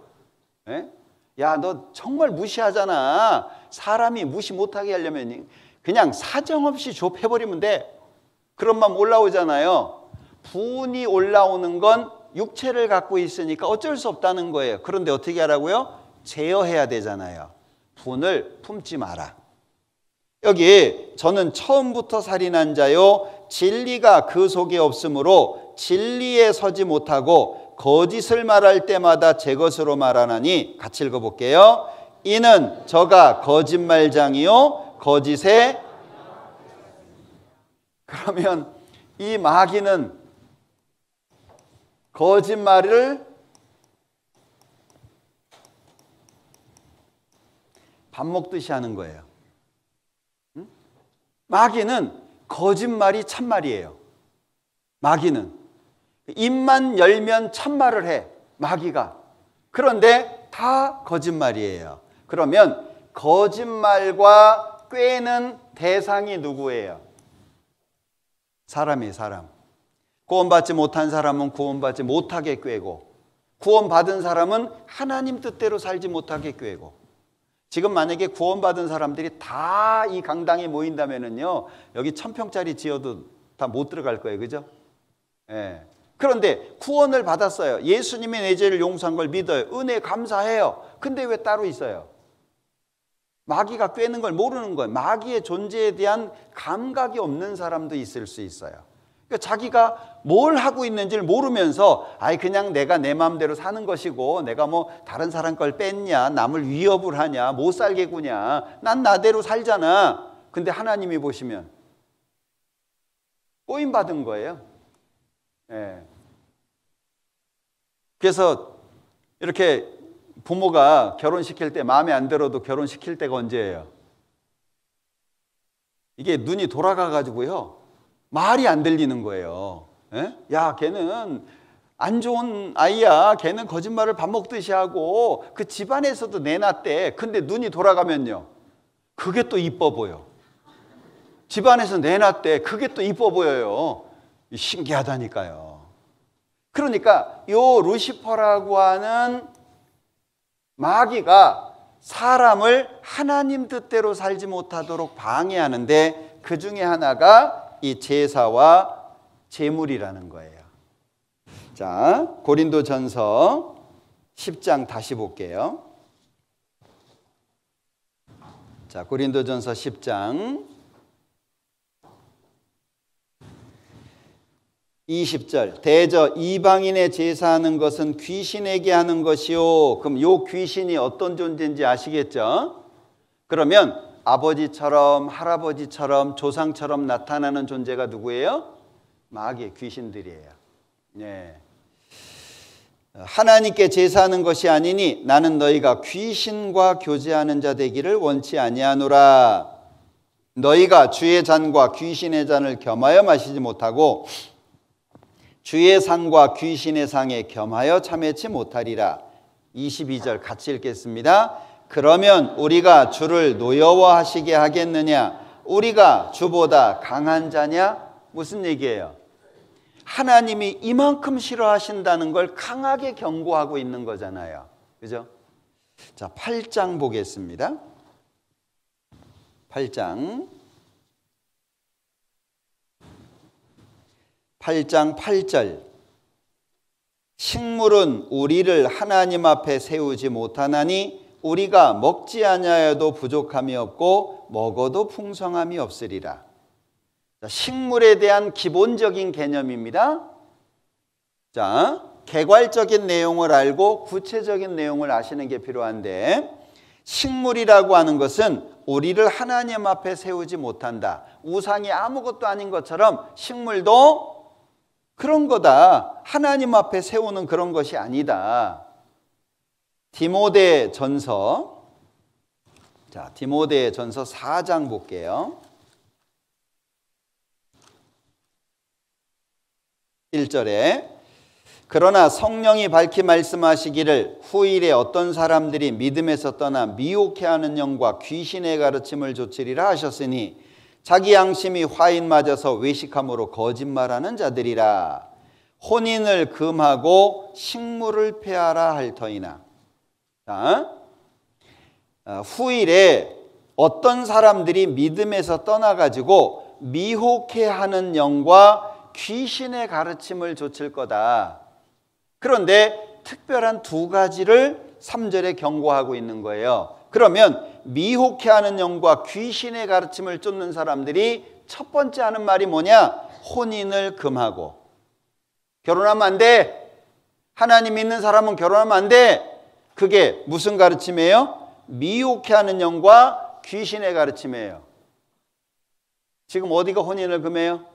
야, 너 정말 무시하잖아. 사람이 무시 못하게 하려면 그냥 사정없이 좁혀버리면 돼. 그런 마음 올라오잖아요. 분이 올라오는 건 육체를 갖고 있으니까 어쩔 수 없다는 거예요. 그런데 어떻게 하라고요? 제어해야 되잖아요. 분을 품지 마라. 여기 저는 처음부터 살인한 자요, 진리가 그 속에 없으므로 진리에 서지 못하고 거짓을 말할 때마다 제 것으로 말하나니, 같이 읽어볼게요. 이는 저가 거짓말장이요 거짓에. 그러면 이 마귀는 거짓말을 밥 먹듯이 하는 거예요. 마귀는 거짓말이 참말이에요. 마귀는 입만 열면 참말을 해, 마귀가. 그런데 다 거짓말이에요. 그러면 거짓말과 꿰는 대상이 누구예요? 사람이에요, 사람. 구원받지 못한 사람은 구원받지 못하게 꿰고, 구원받은 사람은 하나님 뜻대로 살지 못하게 꿰고. 지금 만약에 구원받은 사람들이 다 이 강당에 모인다면은요, 여기 1000평짜리 지어도 다 못 들어갈 거예요. 그죠? 예. 그런데 구원을 받았어요. 예수님이 내 죄를 용서한 걸 믿어요. 은혜 감사해요. 근데 왜 따로 있어요? 마귀가 꿰는 걸 모르는 거예요. 마귀의 존재에 대한 감각이 없는 사람도 있을 수 있어요. 그러니까 자기가 뭘 하고 있는지를 모르면서 그냥 내가 내 마음대로 사는 것이고 내가 뭐 다른 사람 걸 뺐냐, 남을 위협을 하냐, 못 살게 구냐, 난 나대로 살잖아. 근데 하나님이 보시면 꼬임 받은 거예요. 예. 그래서 이렇게 부모가 결혼시킬 때 마음에 안 들어도 결혼시킬 때가 언제예요? 이게 눈이 돌아가가지고요. 말이 안 들리는 거예요. 예? 야, 걔는 안 좋은 아이야. 걔는 거짓말을 밥 먹듯이 하고 그 집안에서도 내놨대. 근데 눈이 돌아가면요. 그게 또 이뻐 보여. 집안에서 내놨대. 그게 또 이뻐 보여요. 신기하다니까요. 그러니까 요 루시퍼라고 하는 마귀가 사람을 하나님 뜻대로 살지 못하도록 방해하는데 그 중에 하나가 이 제사와 제물이라는 거예요. 자, 고린도전서 10장 다시 볼게요. 자, 고린도전서 10장 20절. 대저 이방인의 제사하는 것은 귀신에게 하는 것이요. 그럼 요 귀신이 어떤 존재인지 아시겠죠? 그러면 아버지처럼 할아버지처럼 조상처럼 나타나는 존재가 누구예요? 마귀, 귀신들이에요. 네. 하나님께 제사하는 것이 아니니 나는 너희가 귀신과 교제하는 자 되기를 원치 아니하노라. 너희가 주의 잔과 귀신의 잔을 겸하여 마시지 못하고 주의 상과 귀신의 상에 겸하여 참여치 못하리라. 22절 같이 읽겠습니다. 그러면 우리가 주를 노여워하시게 하겠느냐? 우리가 주보다 강한 자냐? 무슨 얘기예요? 하나님이 이만큼 싫어하신다는 걸 강하게 경고하고 있는 거잖아요. 그죠? 자, 8장 보겠습니다. 8장 8절. 식물은 우리를 하나님 앞에 세우지 못하나니 우리가 먹지 아니하여도 부족함이 없고 먹어도 풍성함이 없으리라. 식물에 대한 기본적인 개념입니다. 자, 개괄적인 내용을 알고 구체적인 내용을 아시는 게 필요한데, 식물이라고 하는 것은 우리를 하나님 앞에 세우지 못한다. 우상이 아무것도 아닌 것처럼 식물도 그런 거다. 하나님 앞에 세우는 그런 것이 아니다. 디모데전서, 자, 디모데전서 4장 볼게요. 1절에 그러나 성령이 밝히 말씀하시기를 후일에 어떤 사람들이 믿음에서 떠나 미혹해하는 영과 귀신의 가르침을 좇으리라 하셨으니 자기 양심이 화인 맞아서 외식함으로 거짓말하는 자들이라. 혼인을 금하고 식물을 폐하라 할 터이나. 자, 후일에 어떤 사람들이 믿음에서 떠나가지고 미혹해하는 영과 귀신의 가르침을 좇을 거다. 그런데 특별한 두 가지를 3절에 경고하고 있는 거예요. 그러면 미혹해하는 영과 귀신의 가르침을 쫓는 사람들이 첫 번째 하는 말이 뭐냐? 혼인을 금하고. 결혼하면 안 돼. 하나님 믿는 사람은 결혼하면 안 돼. 그게 무슨 가르침이에요? 미혹해하는 영과 귀신의 가르침이에요. 지금 어디가 혼인을 금해요?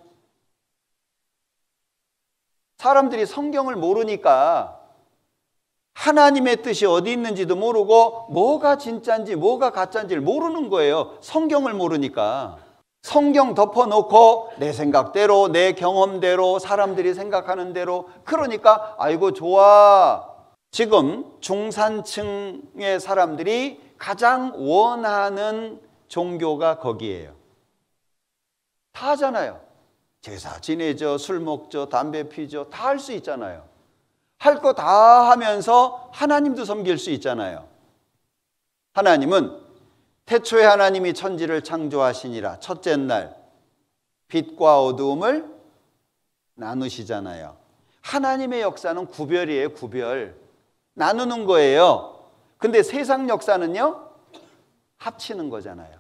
사람들이 성경을 모르니까 하나님의 뜻이 어디 있는지도 모르고 뭐가 진짜인지 뭐가 가짜인지를 모르는 거예요. 성경을 모르니까. 성경 덮어놓고 내 생각대로 내 경험대로 사람들이 생각하는 대로, 그러니까 아이고 좋아. 지금 중산층의 사람들이 가장 원하는 종교가 거기에요. 다 하잖아요. 제사 지내죠, 술 먹죠, 담배 피죠, 다 할 수 있잖아요. 할 거 다 하면서 하나님도 섬길 수 있잖아요. 하나님은 태초에 하나님이 천지를 창조하시니라. 첫째 날 빛과 어두움을 나누시잖아요. 하나님의 역사는 구별이에요. 구별. 나누는 거예요. 근데 세상 역사는요, 합치는 거잖아요.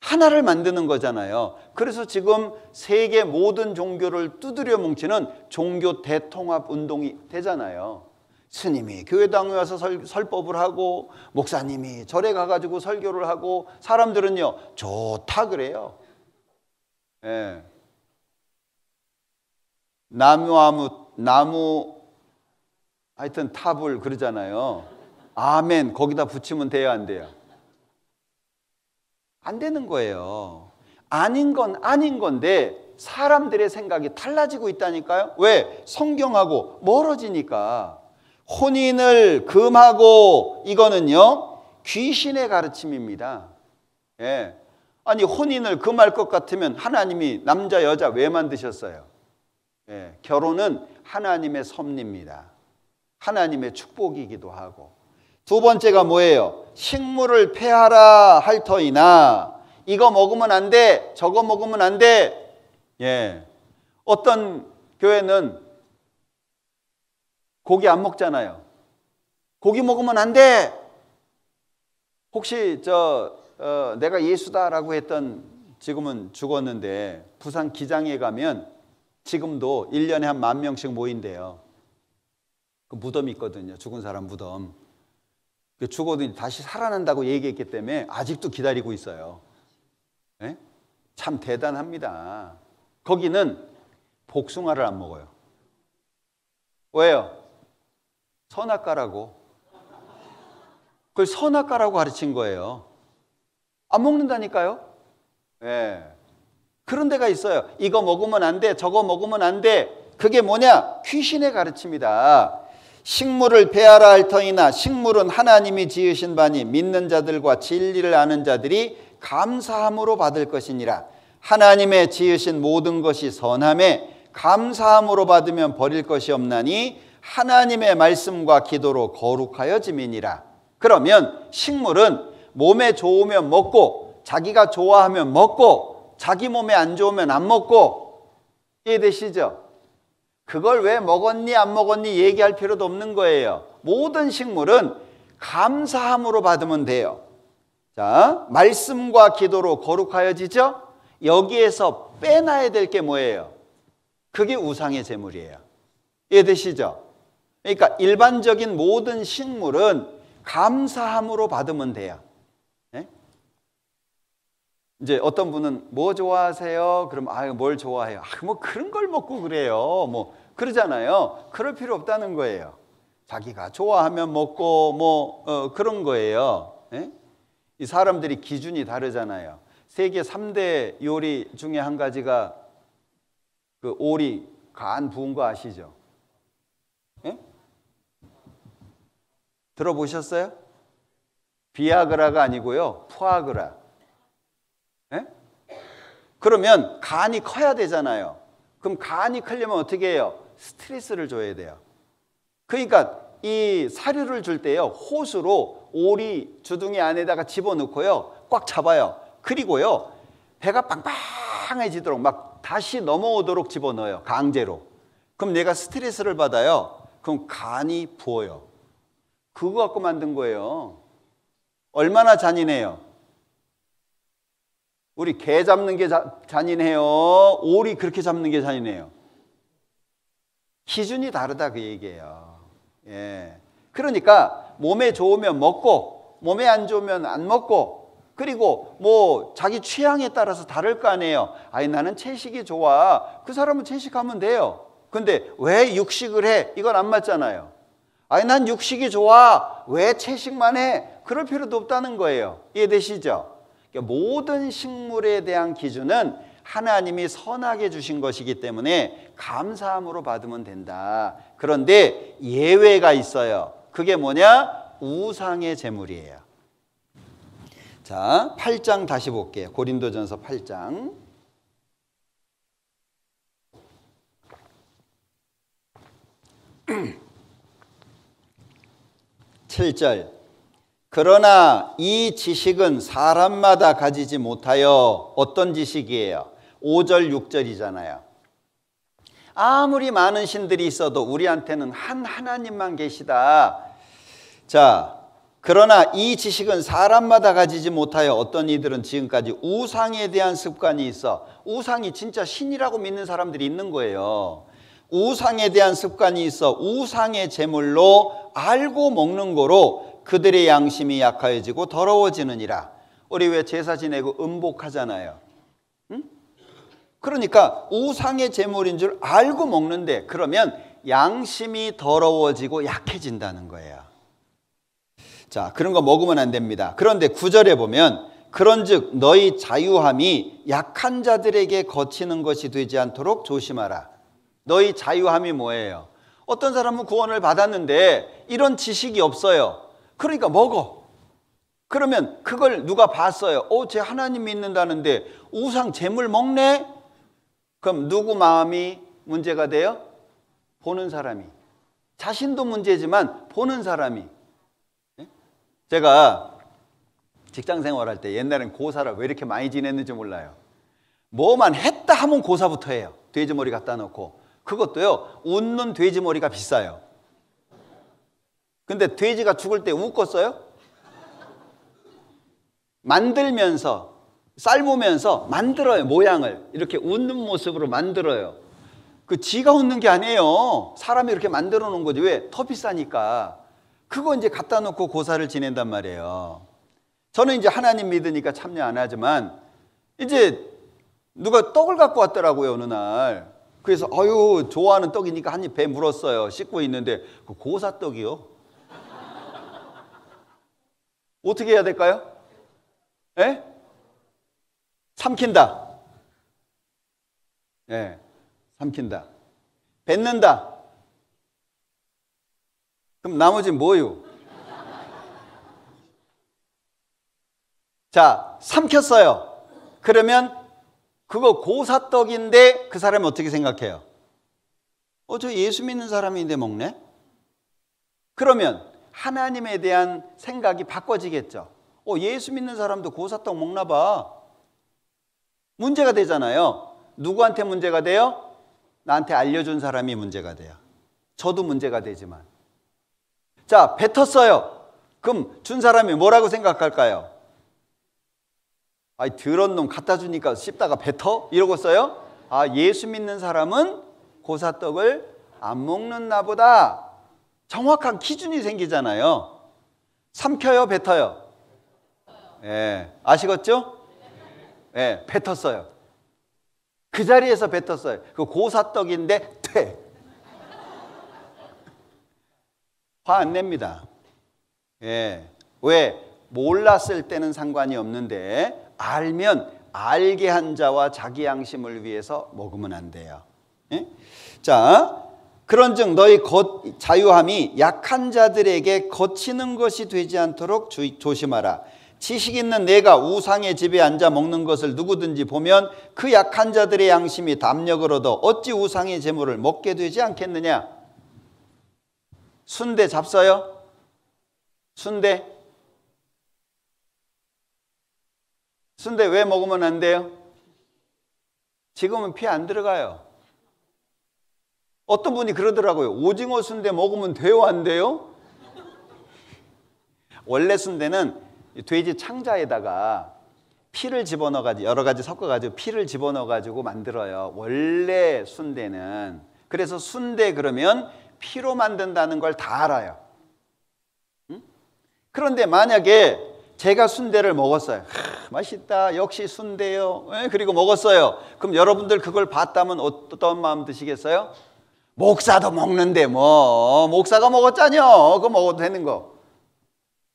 하나를 만드는 거잖아요. 그래서 지금 세계 모든 종교를 두드려 뭉치는 종교 대통합 운동이 되잖아요. 스님이 교회당에 와서 설법을 하고, 목사님이 절에 가가지고 설교를 하고, 사람들은요 좋다 그래요. 예. 나무 하여튼 탑을 그러잖아요. 아멘 거기다 붙이면 돼요, 안 돼요? 안 되는 거예요. 아닌 건 아닌 건데 사람들의 생각이 달라지고 있다니까요. 왜? 성경하고 멀어지니까. 혼인을 금하고, 이거는요 귀신의 가르침입니다. 예. 아니 혼인을 금할 것 같으면 하나님이 남자 여자 왜 만드셨어요? 예. 결혼은 하나님의 섭리입니다. 하나님의 축복이기도 하고. 두 번째가 뭐예요? 식물을 폐하라 할 터이나, 이거 먹으면 안 돼, 저거 먹으면 안 돼. 예. 어떤 교회는 고기 안 먹잖아요. 고기 먹으면 안 돼. 혹시 내가 예수다라고 했던, 지금은 죽었는데 부산 기장에 가면 지금도 1년에 한 10,000명씩 모인대요. 그 무덤이 있거든요. 죽은 사람 무덤. 죽어도 다시 살아난다고 얘기했기 때문에 아직도 기다리고 있어요. 네? 참 대단합니다. 거기는 복숭아를 안 먹어요. 왜요? 선악과라고. 그걸 선악과라고 가르친 거예요. 안 먹는다니까요. 네. 그런 데가 있어요. 이거 먹으면 안 돼, 저거 먹으면 안 돼. 그게 뭐냐? 귀신의 가르침이다. 식물을 폐하라 할 터이나, 식물은 하나님이 지으신 바니 믿는 자들과 진리를 아는 자들이 감사함으로 받을 것이니라. 하나님의 지으신 모든 것이 선함에 감사함으로 받으면 버릴 것이 없나니 하나님의 말씀과 기도로 거룩하여짐이니라. 그러면 식물은 몸에 좋으면 먹고, 자기가 좋아하면 먹고, 자기 몸에 안 좋으면 안 먹고. 이해되시죠? 그걸 왜 먹었니 안 먹었니 얘기할 필요도 없는 거예요. 모든 식물은 감사함으로 받으면 돼요. 자, 말씀과 기도로 거룩하여지죠? 여기에서 빼놔야 될 게 뭐예요? 그게 우상의 제물이에요. 이해되시죠? 그러니까 일반적인 모든 식물은 감사함으로 받으면 돼요. 네? 이제 어떤 분은 뭐 좋아하세요? 그럼 뭘 좋아해요? 뭐 그런 걸 먹고 그래요. 뭐 그러잖아요. 그럴 필요 없다는 거예요. 자기가 좋아하면 먹고 그런 거예요. 네? 이 사람들이 기준이 다르잖아요. 세계 3대 요리 중에 한 가지가 그 오리 간 부은 거 아시죠? 네? 들어보셨어요? 비아그라가 아니고요, 푸아그라. 네? 그러면 간이 커야 되잖아요. 그럼 간이 크려면 어떻게 해요? 스트레스를 줘야 돼요. 그러니까 이 사료를 줄 때요, 호수로 오리 주둥이 안에다가 집어넣고요, 꽉 잡아요. 그리고요, 배가 빵빵해지도록 막 다시 넘어오도록 집어넣어요. 강제로. 그럼 내가 스트레스를 받아요. 그럼 간이 부어요. 그거 갖고 만든 거예요. 얼마나 잔인해요. 우리 개 잡는 게 잔인해요? 오리 그렇게 잡는 게 잔인해요? 기준이 다르다 그 얘기예요. 예. 그러니까 몸에 좋으면 먹고, 몸에 안 좋으면 안 먹고, 그리고 뭐 자기 취향에 따라서 다를 거 아니에요. 아니 나는 채식이 좋아. 그 사람은 채식하면 돼요. 근데 왜 육식을 해? 이건 안 맞잖아요. 아니 난 육식이 좋아. 왜 채식만 해? 그럴 필요도 없다는 거예요. 이해되시죠? 그러니까 모든 식물에 대한 기준은 하나님이 선하게 주신 것이기 때문에 감사함으로 받으면 된다. 그런데 예외가 있어요. 그게 뭐냐? 우상의 제물이에요. 자, 8장 다시 볼게요. 고린도전서 8장. 7절. 그러나 이 지식은 사람마다 가지지 못하여, 어떤 지식이에요? 5절 6절이잖아요. 아무리 많은 신들이 있어도 우리한테는 한 하나님만 계시다. 자, 그러나 이 지식은 사람마다 가지지 못하여 어떤 이들은 지금까지 우상에 대한 습관이 있어. 우상이 진짜 신이라고 믿는 사람들이 있는 거예요. 우상에 대한 습관이 있어 우상의 제물로 알고 먹는 거로 그들의 양심이 약하여지고 더러워지느니라. 우리 왜 제사 지내고 음복하잖아요. 응? 그러니까 우상의 제물인 줄 알고 먹는데 그러면 양심이 더러워지고 약해진다는 거예요. 자, 그런 거 먹으면 안 됩니다. 그런데 9절에 보면 그런즉 너희 자유함이 약한 자들에게 거치는 것이 되지 않도록 조심하라. 너희 자유함이 뭐예요? 어떤 사람은 구원을 받았는데 이런 지식이 없어요. 그러니까 먹어. 그러면 그걸 누가 봤어요? 쟤 하나님 믿는다는데 우상 제물 먹네? 그럼 누구 마음이 문제가 돼요? 보는 사람이. 자신도 문제지만 보는 사람이. 제가 직장 생활할 때 옛날엔 고사를 왜 이렇게 많이 지냈는지 몰라요. 뭐만 했다 하면 고사부터 해요. 돼지머리 갖다 놓고. 그것도요, 웃는 돼지머리가 비싸요. 근데 돼지가 죽을 때 웃었어요? 만들면서, 삶으면서 만들어요, 모양을. 이렇게 웃는 모습으로 만들어요. 그 지가 웃는 게 아니에요. 사람이 이렇게 만들어 놓은 거지. 왜? 더 비싸니까. 그거 이제 갖다 놓고 고사를 지낸단 말이에요. 저는 이제 하나님 믿으니까 참여 안 하지만 이제 누가 떡을 갖고 왔더라고요, 어느 날. 그래서 아유, 좋아하는 떡이니까 한 입 배 물었어요. 씻고 있는데 그 고사떡이요. 어떻게 해야 될까요? 예? 삼킨다. 예, 삼킨다. 뱉는다. 그럼 나머지는 뭐요? 자, 삼켰어요. 그러면 그거 고사떡인데 그 사람이 어떻게 생각해요? 저 예수 믿는 사람인데 먹네? 그러면 하나님에 대한 생각이 바꿔지겠죠. 예수 믿는 사람도 고사떡 먹나 봐. 문제가 되잖아요. 누구한테 문제가 돼요? 나한테 알려준 사람이 문제가 돼요. 저도 문제가 되지만. 자, 뱉었어요. 그럼 준 사람이 뭐라고 생각할까요? 아이, 더러운 놈 갖다 주니까 씹다가 뱉어? 이러고서요. 예수 믿는 사람은 고사떡을 안 먹는나 보다. 정확한 기준이 생기잖아요. 삼켜요, 뱉어요? 예, 아시겠죠? 예, 뱉었어요. 그 자리에서 뱉었어요. 그 고사떡인데 퇴. 화 안 냅니다. 예, 왜? 몰랐을 때는 상관이 없는데 알면 알게 한 자와 자기 양심을 위해서 먹으면 안 돼요. 예? 자, 그런즉 너희 자유함이 약한 자들에게 거치는 것이 되지 않도록 조심하라. 지식 있는 내가 우상의 집에 앉아 먹는 것을 누구든지 보면 그 약한 자들의 양심이 담력을 얻어 어찌 우상의 제물을 먹게 되지 않겠느냐. 순대 잡서요? 순대 왜 먹으면 안 돼요? 지금은 피 안 들어가요. 어떤 분이 그러더라고요. 오징어 순대 먹으면 돼요, 안 돼요? 원래 순대는 돼지 창자에다가 피를 집어넣어가지고 여러 가지 섞어가지고 피를 집어넣어가지고 만들어요. 원래 순대는. 그래서 순대 그러면 피로 만든다는 걸 다 알아요. 응? 그런데 만약에 제가 순대를 먹었어요. 맛있다. 역시 순대요. 그리고 먹었어요. 그럼 여러분들 그걸 봤다면 어떤 마음 드시겠어요? 목사도 먹는데 뭐 목사가 먹었잖여. 그거 먹어도 되는 거.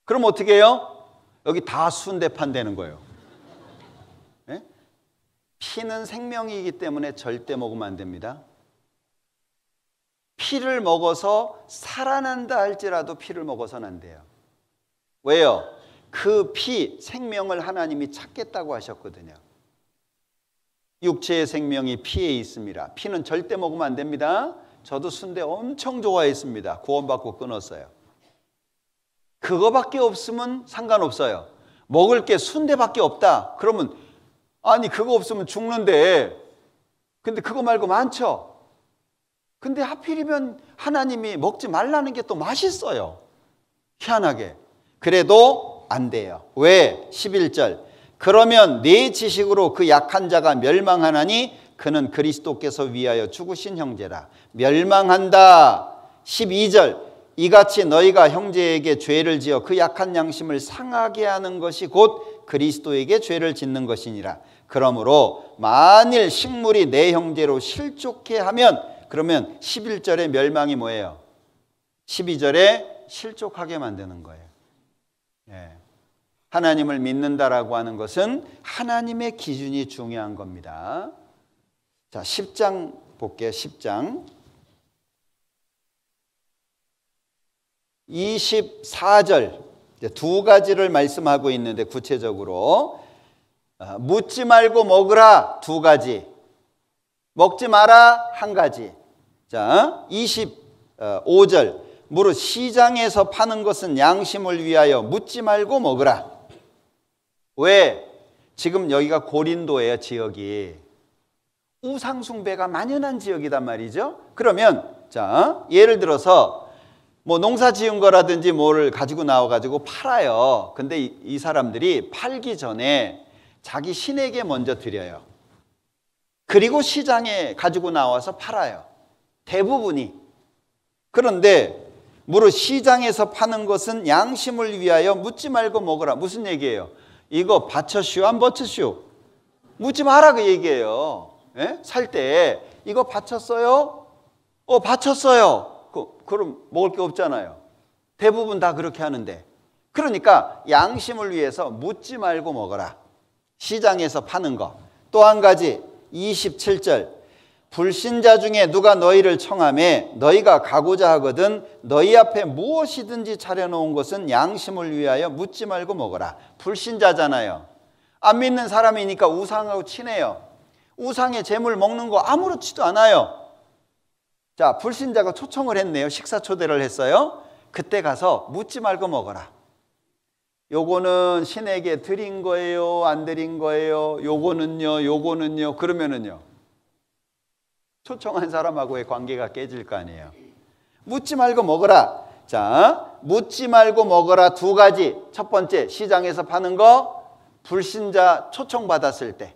그럼 어떻게 해요? 여기 다 순대판 되는 거예요. 네? 피는 생명이기 때문에 절대 먹으면 안 됩니다. 피를 먹어서 살아난다 할지라도 피를 먹어서는 안 돼요. 왜요? 그 피, 생명을 하나님이 찾겠다고 하셨거든요. 육체의 생명이 피에 있습니다. 피는 절대 먹으면 안 됩니다. 저도 순대 엄청 좋아했습니다. 구원받고 끊었어요. 그거밖에 없으면 상관없어요. 먹을 게 순대밖에 없다. 그러면 아니 그거 없으면 죽는데 근데 그거 말고 많죠. 근데 하필이면 하나님이 먹지 말라는 게 또 맛있어요. 희한하게. 그래도 안 돼요. 왜? 11절. 그러면 내 지식으로 그 약한 자가 멸망하나니 그는 그리스도께서 위하여 죽으신 형제라. 멸망한다. 12절. 이같이 너희가 형제에게 죄를 지어 그 약한 양심을 상하게 하는 것이 곧 그리스도에게 죄를 짓는 것이니라. 그러므로 만일 식물이 내 형제로 실족해 하면, 그러면 11절의 멸망이 뭐예요? 12절에 실족하게 만드는 거예요. 예. 하나님을 믿는다라고 하는 것은 하나님의 기준이 중요한 겁니다. 자, 10장 볼게요. 10장 24절 두 가지를 말씀하고 있는데, 구체적으로 묻지 말고 먹으라 두 가지, 먹지 마라 한 가지. 자, 25절 무릇 시장에서 파는 것은 양심을 위하여 묻지 말고 먹으라. 왜? 지금 여기가 고린도예요. 지역이 우상숭배가 만연한 지역이단 말이죠. 그러면 자, 예를 들어서 뭐 농사 지은 거라든지 뭐를 가지고 나와가지고 팔아요. 근데 이 사람들이 팔기 전에 자기 신에게 먼저 드려요. 그리고 시장에 가지고 나와서 팔아요. 대부분이. 그런데 무릇 시장에서 파는 것은 양심을 위하여 묻지 말고 먹으라. 무슨 얘기예요? 이거 바쳤슈 안 바쳤슈? 묻지 마라 그 얘기예요. 예? 살 때 이거 바쳤어요? 바쳤어요. 그럼 먹을 게 없잖아요. 대부분 다 그렇게 하는데. 그러니까 양심을 위해서 묻지 말고 먹어라. 시장에서 파는 거. 또 한 가지 27절 불신자 중에 누가 너희를 청하매 너희가 가고자 하거든 너희 앞에 무엇이든지 차려놓은 것은 양심을 위하여 묻지 말고 먹어라. 불신자잖아요. 안 믿는 사람이니까 우상하고 친해요. 우상의 재물 먹는 거 아무렇지도 않아요. 자, 불신자가 초청을 했네요. 식사 초대를 했어요. 그때 가서 묻지 말고 먹어라. 요거는 신에게 드린 거예요? 안 드린 거예요? 요거는요? 그러면은요, 초청한 사람하고의 관계가 깨질 거 아니에요. 묻지 말고 먹어라. 자, 묻지 말고 먹어라 두 가지. 첫 번째, 시장에서 파는 거 불신자 초청받았을 때.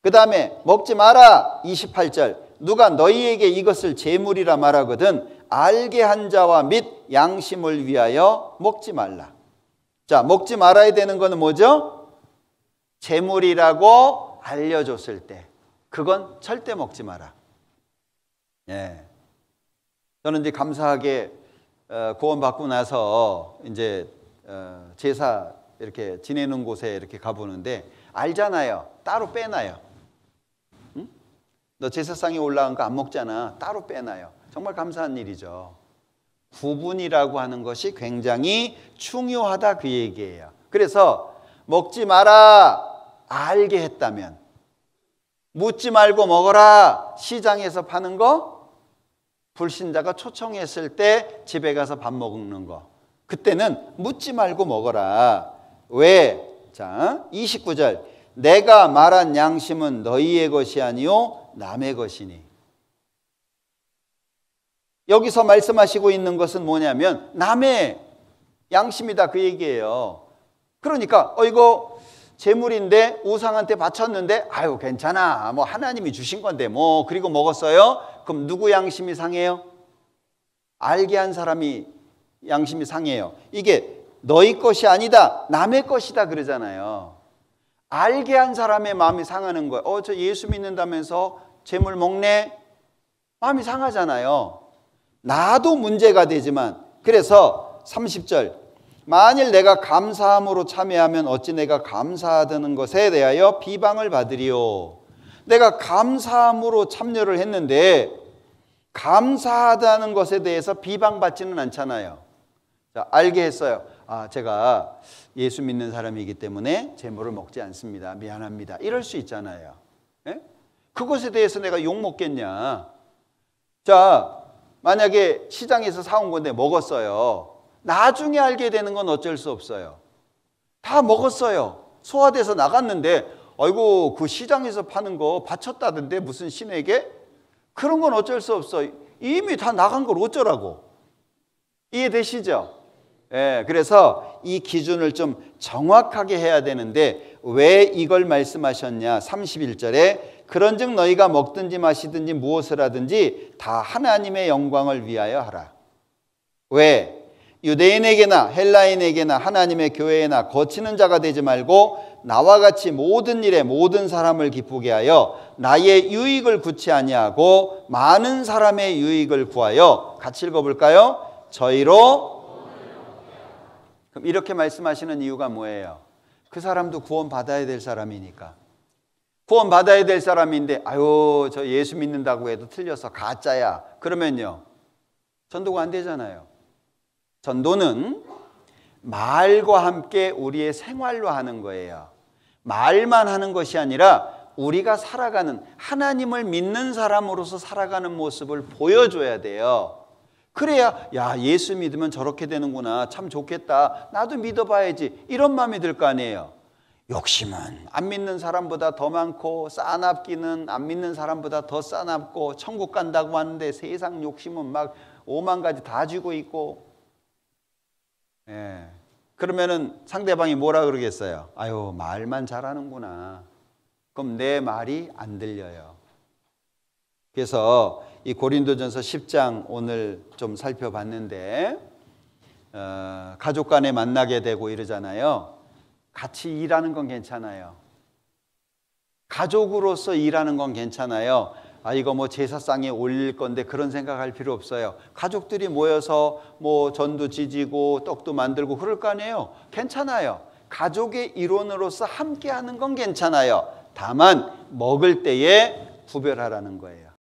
그 다음에 먹지 마라. 28절 누가 너희에게 이것을 재물이라 말하거든 알게 한 자와 및 양심을 위하여 먹지 말라. 자, 먹지 말아야 되는 거는 뭐죠? 재물이라고 알려줬을 때 그건 절대 먹지 마라. 예. 저는 이제 감사하게 구원받고 나서 이제 제사 이렇게 지내는 곳에 이렇게 가보는데 알잖아요. 따로 빼놔요. 응? 너 제사상에 올라간 거 안 먹잖아. 따로 빼놔요. 정말 감사한 일이죠. 구분이라고 하는 것이 굉장히 중요하다 그 얘기예요. 그래서 먹지 마라 알게 했다면, 묻지 말고 먹어라 시장에서 파는 거, 불신자가 초청했을 때 집에 가서 밥 먹는 거, 그때는 묻지 말고 먹어라. 왜? 자, 29절 내가 말한 양심은 너희의 것이 아니요 남의 것이니. 여기서 말씀하시고 있는 것은 뭐냐면 남의 양심이다 그 얘기예요. 그러니까 이거 재물인데 우상한테 바쳤는데 아유 괜찮아 뭐 하나님이 주신 건데 뭐 그리고 먹었어요. 그럼 누구 양심이 상해요? 알게 한 사람이 양심이 상해요. 이게 너희 것이 아니다 남의 것이다 그러잖아요. 알게 한 사람의 마음이 상하는 거예요. 저 예수 믿는다면서 재물 먹네? 마음이 상하잖아요. 나도 문제가 되지만. 그래서 30절 만일 내가 감사함으로 참여하면 어찌 내가 감사하다는 것에 대하여 비방을 받으리요. 내가 감사함으로 참여를 했는데 감사하다는 것에 대해서 비방받지는 않잖아요. 자, 알게 했어요. 제가 예수 믿는 사람이기 때문에 재물을 먹지 않습니다. 미안합니다. 이럴 수 있잖아요. 예? 그것에 대해서 내가 욕 먹겠냐? 자, 만약에 시장에서 사온 건데 먹었어요. 나중에 알게 되는 건 어쩔 수 없어요. 다 먹었어요. 소화돼서 나갔는데 아이고 그 시장에서 파는 거 바쳤다던데 무슨 신에게? 그런 건 어쩔 수 없어. 이미 다 나간 걸 어쩌라고. 이해되시죠? 예, 그래서 이 기준을 좀 정확하게 해야 되는데 왜 이걸 말씀하셨냐? 31절에 그런즉 너희가 먹든지 마시든지 무엇을 하든지 다 하나님의 영광을 위하여 하라. 왜? 유대인에게나 헬라인에게나 하나님의 교회에나 거치는 자가 되지 말고 나와 같이 모든 일에 모든 사람을 기쁘게 하여 나의 유익을 구치 아니하고 많은 사람의 유익을 구하여 같이 읽어볼까요? 저희로. 그럼 이렇게 말씀하시는 이유가 뭐예요? 그 사람도 구원 받아야 될 사람이니까. 구원 받아야 될 사람인데 아유 저 예수 믿는다고 해도 틀려서 가짜야. 그러면요 전도가 안 되잖아요. 전도는 말과 함께 우리의 생활로 하는 거예요. 말만 하는 것이 아니라 우리가 살아가는 하나님을 믿는 사람으로서 살아가는 모습을 보여줘야 돼요. 그래야 야 예수 믿으면 저렇게 되는구나. 참 좋겠다. 나도 믿어봐야지. 이런 마음이 들 거 아니에요. 욕심은 안 믿는 사람보다 더 많고 싸납기는 안 믿는 사람보다 더 싸납고 천국 간다고 하는데 세상 욕심은 막 5만 가지 다 쥐고 있고. 예. 그러면은 상대방이 뭐라 그러겠어요? 아유 말만 잘하는구나. 그럼 내 말이 안 들려요. 그래서 이 고린도전서 10장 오늘 좀 살펴봤는데 가족 간에 만나게 되고 이러잖아요. 같이 일하는 건 괜찮아요. 가족으로서 일하는 건 괜찮아요. 아 이거 뭐 제사상에 올릴 건데 그런 생각할 필요 없어요. 가족들이 모여서 뭐 전도 지지고 떡도 만들고 그럴 거 아니에요. 괜찮아요. 가족의 일원으로서 함께하는 건 괜찮아요. 다만 먹을 때에 구별하라는 거예요.